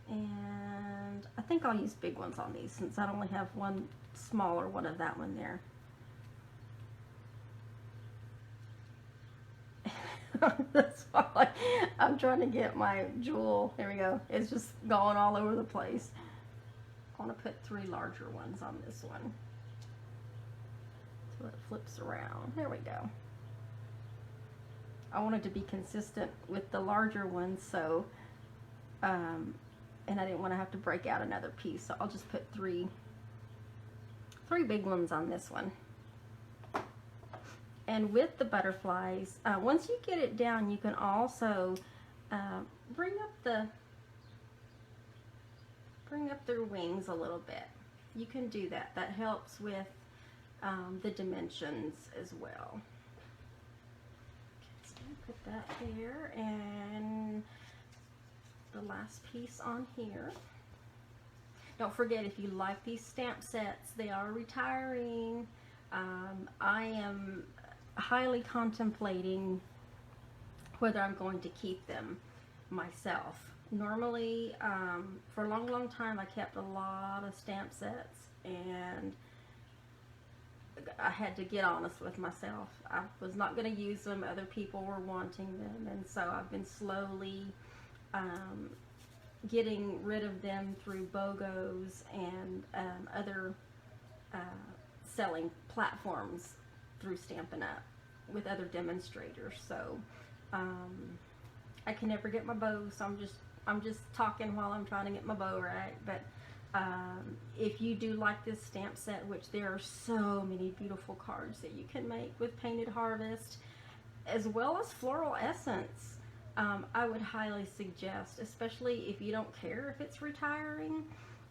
And I think I'll use big ones on these, since I only have one smaller one of that one there. That's why I'm trying to get my jewel. There we go. It's just going all over the place. I want to put 3 larger ones on this one, so it flips around. There we go. I wanted to be consistent with the larger ones, so and I didn't want to have to break out another piece, so I'll just put 3 big ones on this one. And with the butterflies, once you get it down, you can also bring up their wings a little bit. You can do that. That helps with the dimensions as well. Okay, so I'm gonna put that there, and the last piece on here. Don't forget, if you like these stamp sets, they are retiring. I am highly contemplating whether I'm going to keep them myself. Normally, for a long time, I kept a lot of stamp sets, and I had to get honest with myself. I was not going to use them. Other people were wanting them, and so I've been slowly getting rid of them through BOGOs and other selling platforms through Stampin' Up with other demonstrators. So I can never get my bow, so I'm just talking while I'm trying to get my bow right. But if you do like this stamp set, which there are so many beautiful cards that you can make with Painted Harvest, as well as Floral Essence, I would highly suggest, especially if you don't care if it's retiring,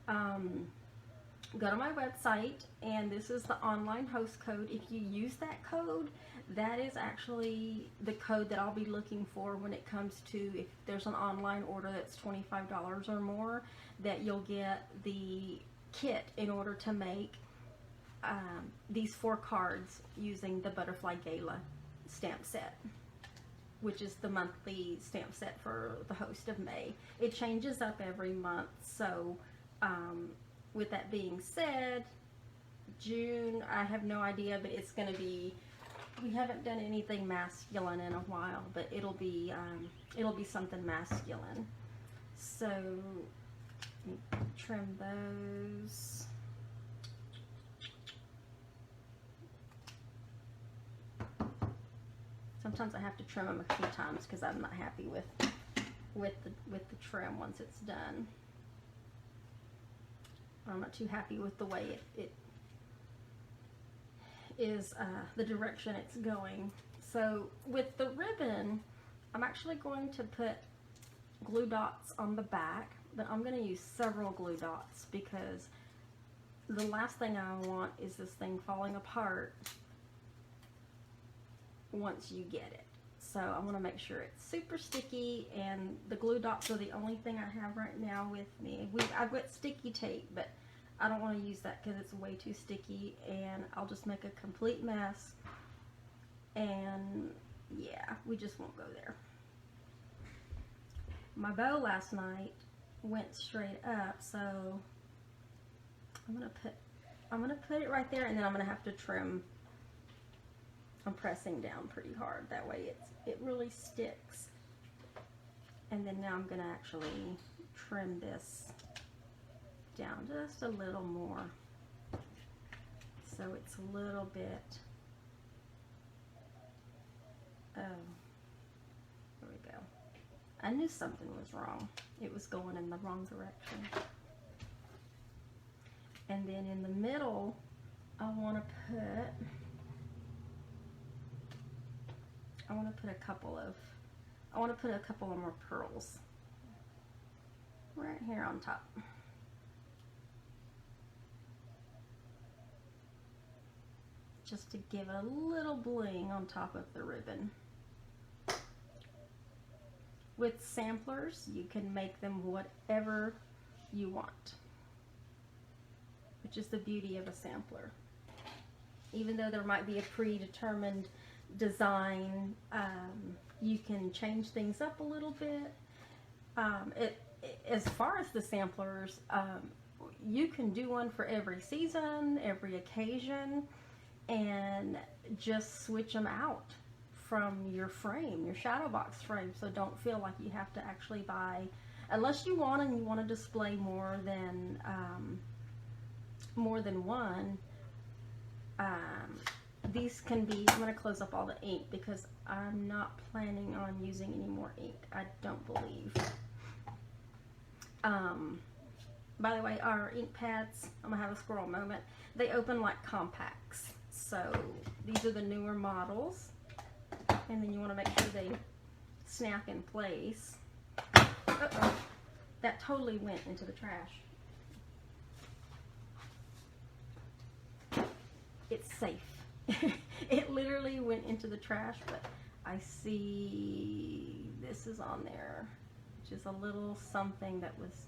go to my website, and this is the online host code. If you use that code, that is actually the code that I'll be looking for when it comes to, if there's an online order that's $25 or more, that you'll get the kit in order to make these 4 cards using the Butterfly Gala stamp set, which is the monthly stamp set for the host of May. It changes up every month, so with that being said, June, I have no idea, but it's going to be, we haven't done anything masculine in a while, but it'll be something masculine. So let me trim those. Sometimes I have to trim them a few times because I'm not happy with the trim once it's done. I'm not too happy with the way it is, the direction it's going. So with the ribbon, I'm actually going to put glue dots on the back, but I'm going to use several glue dots because the last thing I want is this thing falling apart once you get it. So I want to make sure it's super sticky, and the glue dots are the only thing I have right now with me. I've got sticky tape, but I don't want to use that because it's way too sticky, and I'll just make a complete mess, and yeah, we just won't go there. My bow last night went straight up, so I'm gonna put it right there, and then I'm gonna have to trim. I'm pressing down pretty hard, that way it really sticks. And then now I'm gonna actually trim this down just a little more, so it's a little bit, oh, there we go. I knew something was wrong. It was going in the wrong direction. And then in the middle, I want to put a couple of more pearls right here on top. Just to give it a little bling on top of the ribbon. With samplers, you can make them whatever you want, which is the beauty of a sampler. Even though there might be a predetermined design, you can change things up a little bit. As far as the samplers, you can do one for every season, every occasion, and just switch them out from your frame, your shadow box frame. So don't feel like you have to actually buy, unless you want and you want to display more than one. These can be, I'm going to close up all the ink because I'm not planning on using any more ink, I don't believe. By the way, our ink pads, I'm going to have a squirrel moment, they open like compacts. So these are the newer models, and then you want to make sure they snap in place. Uh-oh, that totally went into the trash. It's safe. It literally went into the trash, but I see this is on there, which is a little something that was,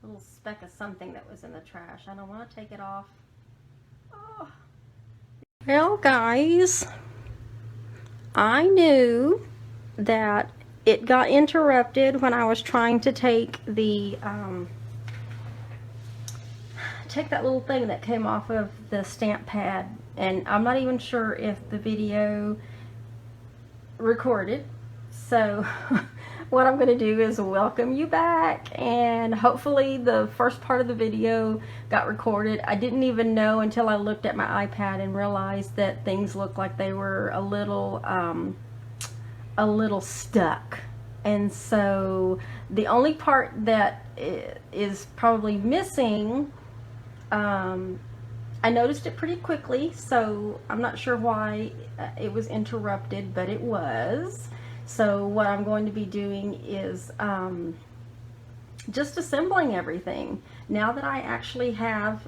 a little speck of something that was in the trash. I don't want to take it off. Oh. Well, guys, I knew that it got interrupted when I was trying to take the take that little thing that came off of the stamp pad, and I'm not even sure if the video recorded. So what I'm going to do is welcome you back, and hopefully the first part of the video got recorded. I didn't even know until I looked at my iPad and realized that things looked like they were a little stuck. And so the only part that is probably missing, I noticed it pretty quickly, so I'm not sure why it was interrupted, but it was. So what I'm going to be doing is just assembling everything. Now that I actually have,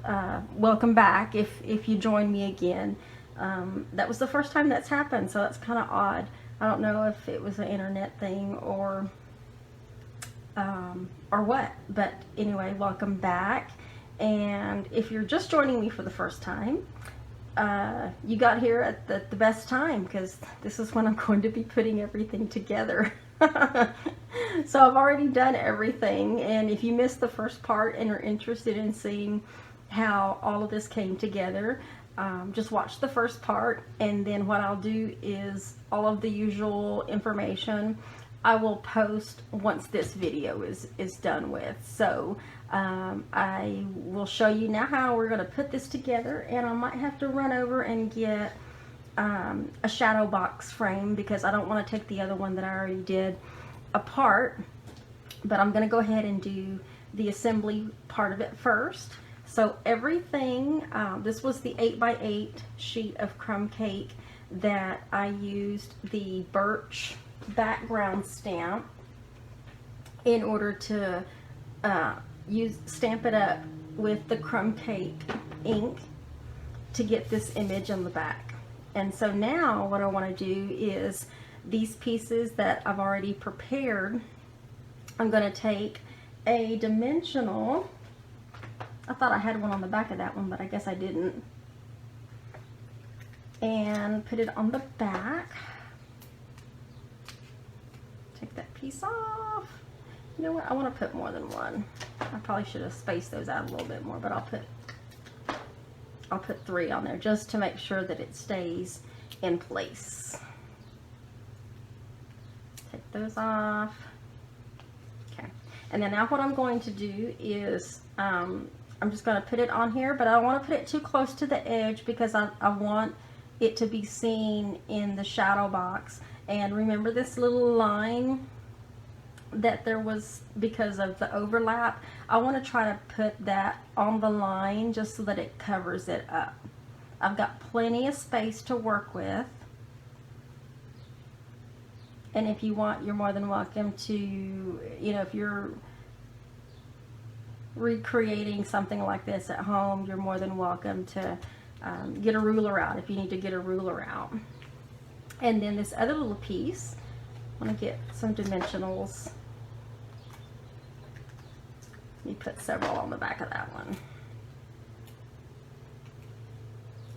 welcome back if you join me again. That was the first time that's happened, so that's kind of odd. I don't know if it was an internet thing or what, but anyway, welcome back. And if you're just joining me for the first time, you got here at the best time, because this is when I'm going to be putting everything together. So I've already done everything, and if you missed the first part and are interested in seeing how all of this came together, just watch the first part, and then what I'll do is all of the usual information I will post once this video is done with. So I will show you now how we're going to put this together, and I might have to run over and get a shadow box frame because I don't want to take the other one that I already did apart, but I'm going to go ahead and do the assembly part of it first. So everything, this was the 8x8 sheet of crumb cake that I used the birch background stamp in order to stamp it up with the crumb cake ink to get this image on the back. And so now what I want to do is these pieces that I've already prepared, I'm going to take a dimensional, I thought I had one on the back of that one, but I guess I didn't, and put it on the back. Take that piece off. You know what, I want to put more than one. I probably should have spaced those out a little bit more, but I'll put 3 on there just to make sure that it stays in place. Take those off. Okay, and then now what I'm going to do is I'm just going to put it on here, but I don't want to put it too close to the edge because I want it to be seen in the shadow box. And remember this little line that there was because of the overlap? I want to try to put that on the line just so that it covers it up. I've got plenty of space to work with. And if you want, you're more than welcome to, you know, if you're recreating something like this at home, you're more than welcome to get a ruler out if you need to get a ruler out. And then this other little piece, I want to get some dimensionals. Let me put several on the back of that one.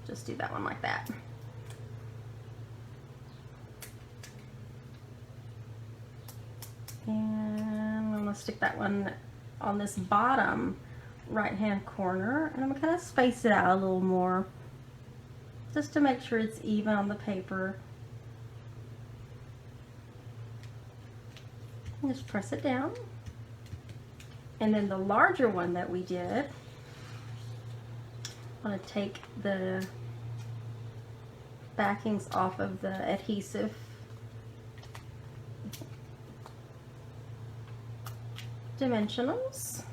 Just do that one like that. And I'm going to stick that one on this bottom right hand corner, and I'm going to kind of space it out a little more just to make sure it's even on the paper. And just press it down. And then the larger one that we did, I'm going to take the backings off of the adhesive. Dimensionals,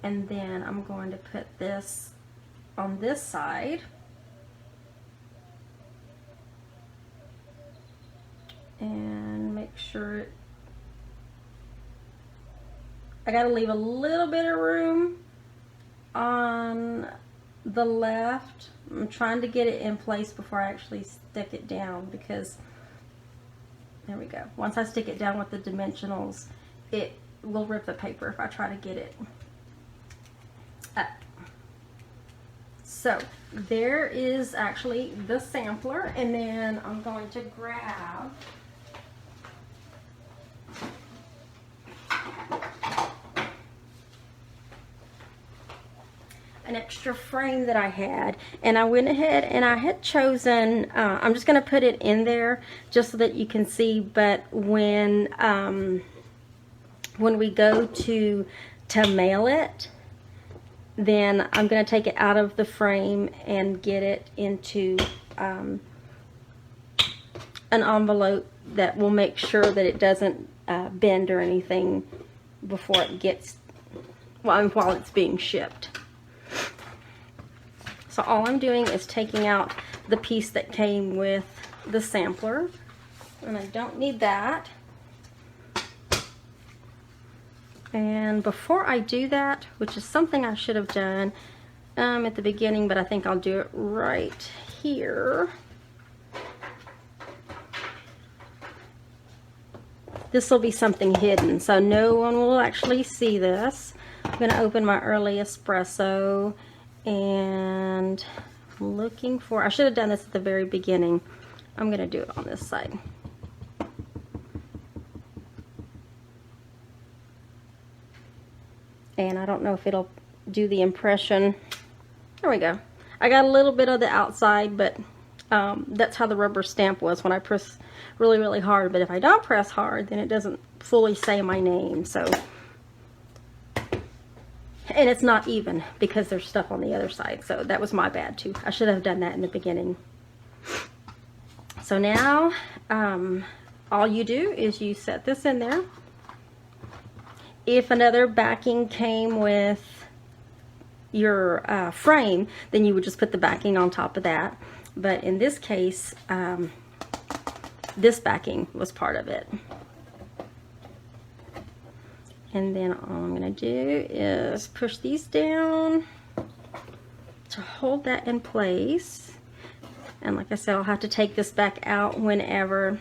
and then I'm going to put this on this side, and make sure I got to leave a little bit of room on the left. I'm trying to get it in place before I actually stick it down, because there we go. Once I stick it down with the dimensionals, it will rip the paper if I try to get it up. So there is actually the sampler, and then I'm going to grab an extra frame that I had, and I went ahead and I had chosen, I'm just going to put it in there just so that you can see, but when we go to mail it, then I'm going to take it out of the frame and get it into an envelope that will make sure that it doesn't bend or anything before it gets, well, while it's being shipped. So all I'm doing is taking out the piece that came with the sampler, and I don't need that. And before I do that, which is something I should have done at the beginning, but I think I'll do it right here. This will be something hidden, so no one will actually see this. I'm going to open my early espresso, and I'm looking for, I should have done this at the very beginning. I'm going to do it on this side. And I don't know if it'll do the impression. There we go. I got a little bit of the outside, but that's how the rubber stamp was when I press really, really hard. But if I don't press hard, then it doesn't fully say my name. So, and it's not even because there's stuff on the other side. So that was my bad too. I should have done that in the beginning. So now, all you do is you set this in there. If another backing came with your frame, then you would just put the backing on top of that. But in this case, this backing was part of it. And then all I'm going to do is push these down to hold that in place. And like I said, I'll have to take this back out whenever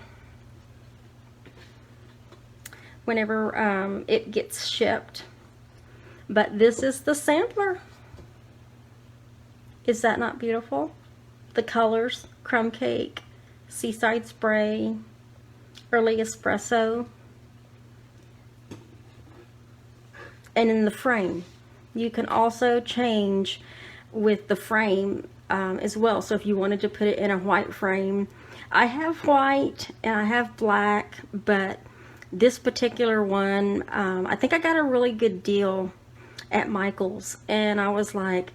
it gets shipped. But this is the sampler. Is that not beautiful? The colors: crumb cake, Seaside spray, early espresso. And in the frame, you can also change with the frame as well. So if you wanted to put it in a white frame, I have white and I have black, but this particular one, I think I got a really good deal at Michael's, and I was like,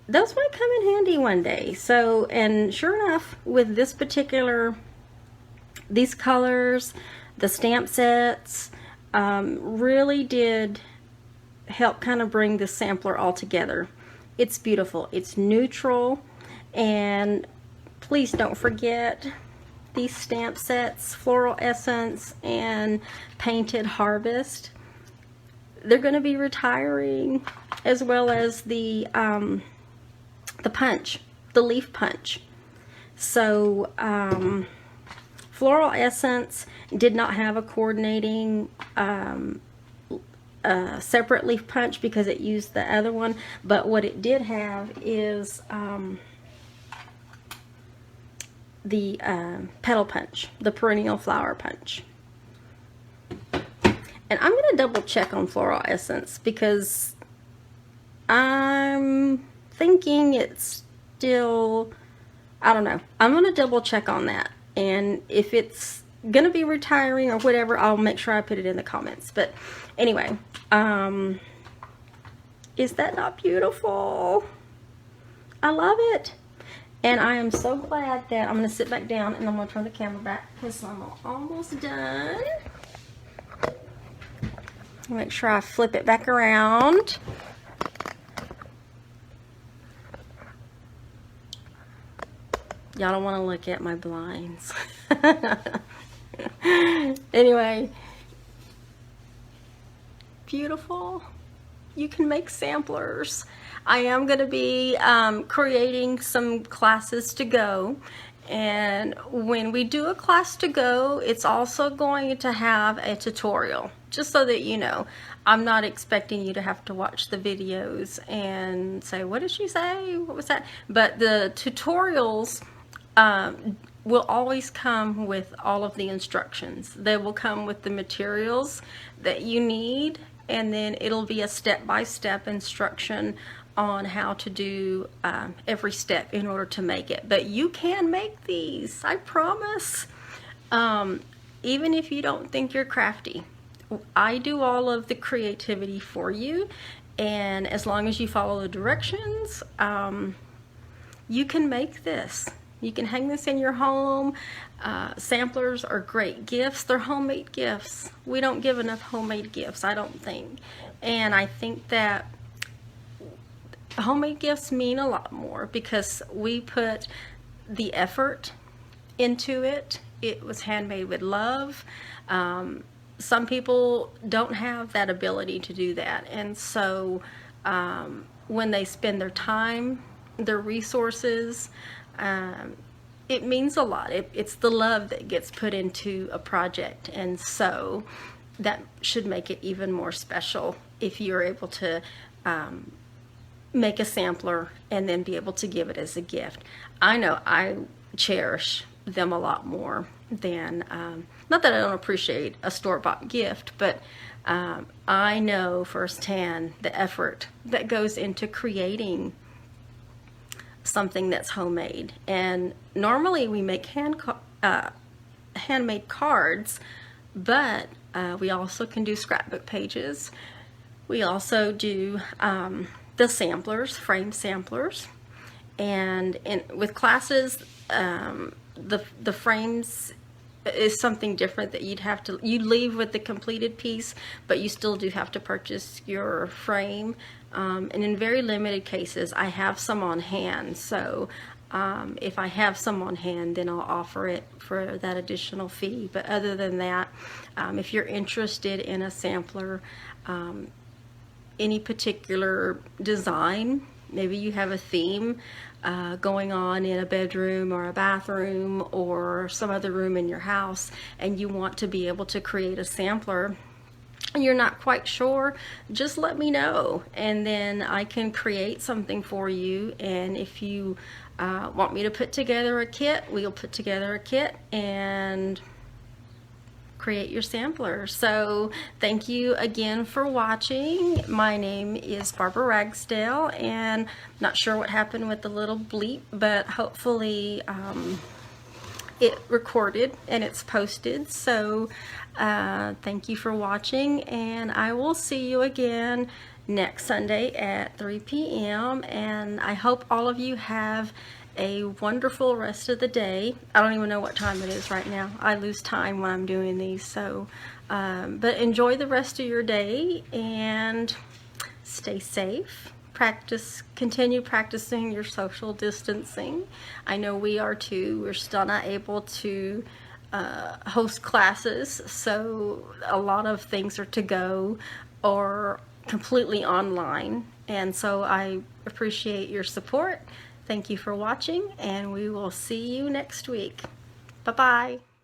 those might come in handy one day. So, and sure enough, with this particular, these colors, the stamp sets, really did help kind of bring the sampler all together. It's beautiful. It's neutral. And please don't forget these stamp sets, Floral Essence and Painted Harvest. They're going to be retiring, as well as the punch, the leaf punch. So Floral Essence did not have a coordinating separate leaf punch because it used the other one, but what it did have is the petal punch, the perennial flower punch. And I'm going to double check on Floral Essence because I'm thinking it's still, I don't know. I'm going to double check on that. And if it's going to be retiring or whatever, I'll make sure I put it in the comments. But anyway, is that not beautiful? I love it. And I am so glad that I'm going to sit back down and I'm going to turn the camera back because I'm almost done. Make sure I flip it back around. Y'all don't want to look at my blinds. Anyway, beautiful. You can make samplers. I am going to be creating some classes to go. And when we do a class to go, it's also going to have a tutorial. Just so that you know, I'm not expecting you to have to watch the videos and say, what did she say? What was that? But the tutorials will always come with all of the instructions. They will come with the materials that you need, and then it'll be a step-by-step instruction on how to do every step in order to make it. But you can make these, I promise. Even if you don't think you're crafty, I do all of the creativity for you, and as long as you follow the directions, you can make this. You can hang this in your home. Samplers are great gifts. They're homemade gifts. We don't give enough homemade gifts, I don't think. And I think that homemade gifts mean a lot more because we put the effort into it. It was handmade with love. Some people don't have that ability to do that, and so when they spend their time, their resources, it means a lot. It's the love that gets put into a project, and so that should make it even more special if you're able to make a sampler and then be able to give it as a gift. I know I cherish them a lot more than, not that I don't appreciate a store-bought gift, but I know firsthand the effort that goes into creating something that's homemade. And normally we make handmade cards, but we also can do scrapbook pages. We also do the samplers, frame samplers, and with classes, the frames is something different that you'd leave with the completed piece, but you still do have to purchase your frame. And in very limited cases, I have some on hand. So if I have some on hand, then I'll offer it for that additional fee. But other than that, if you're interested in a sampler, any particular design, maybe you have a theme going on in a bedroom or a bathroom or some other room in your house, and you want to be able to create a sampler and you're not quite sure, just let me know, and then I can create something for you. And if you want me to put together a kit, we'll put together a kit and create your sampler. So thank you again for watching. My name is Barbara Ragsdale, and not sure what happened with the little bleep, but hopefully it recorded and it's posted. So thank you for watching, and I will see you again next Sunday at 3 p.m. and I hope all of you have a wonderful rest of the day. I don't even know what time it is right now. I lose time when I'm doing these. So but enjoy the rest of your day and stay safe, continue practicing your social distancing. I know we are too. We're still not able to host classes, so a lot of things are to go or completely online. And so I appreciate your support. Thank you for watching, and we will see you next week. Bye-bye.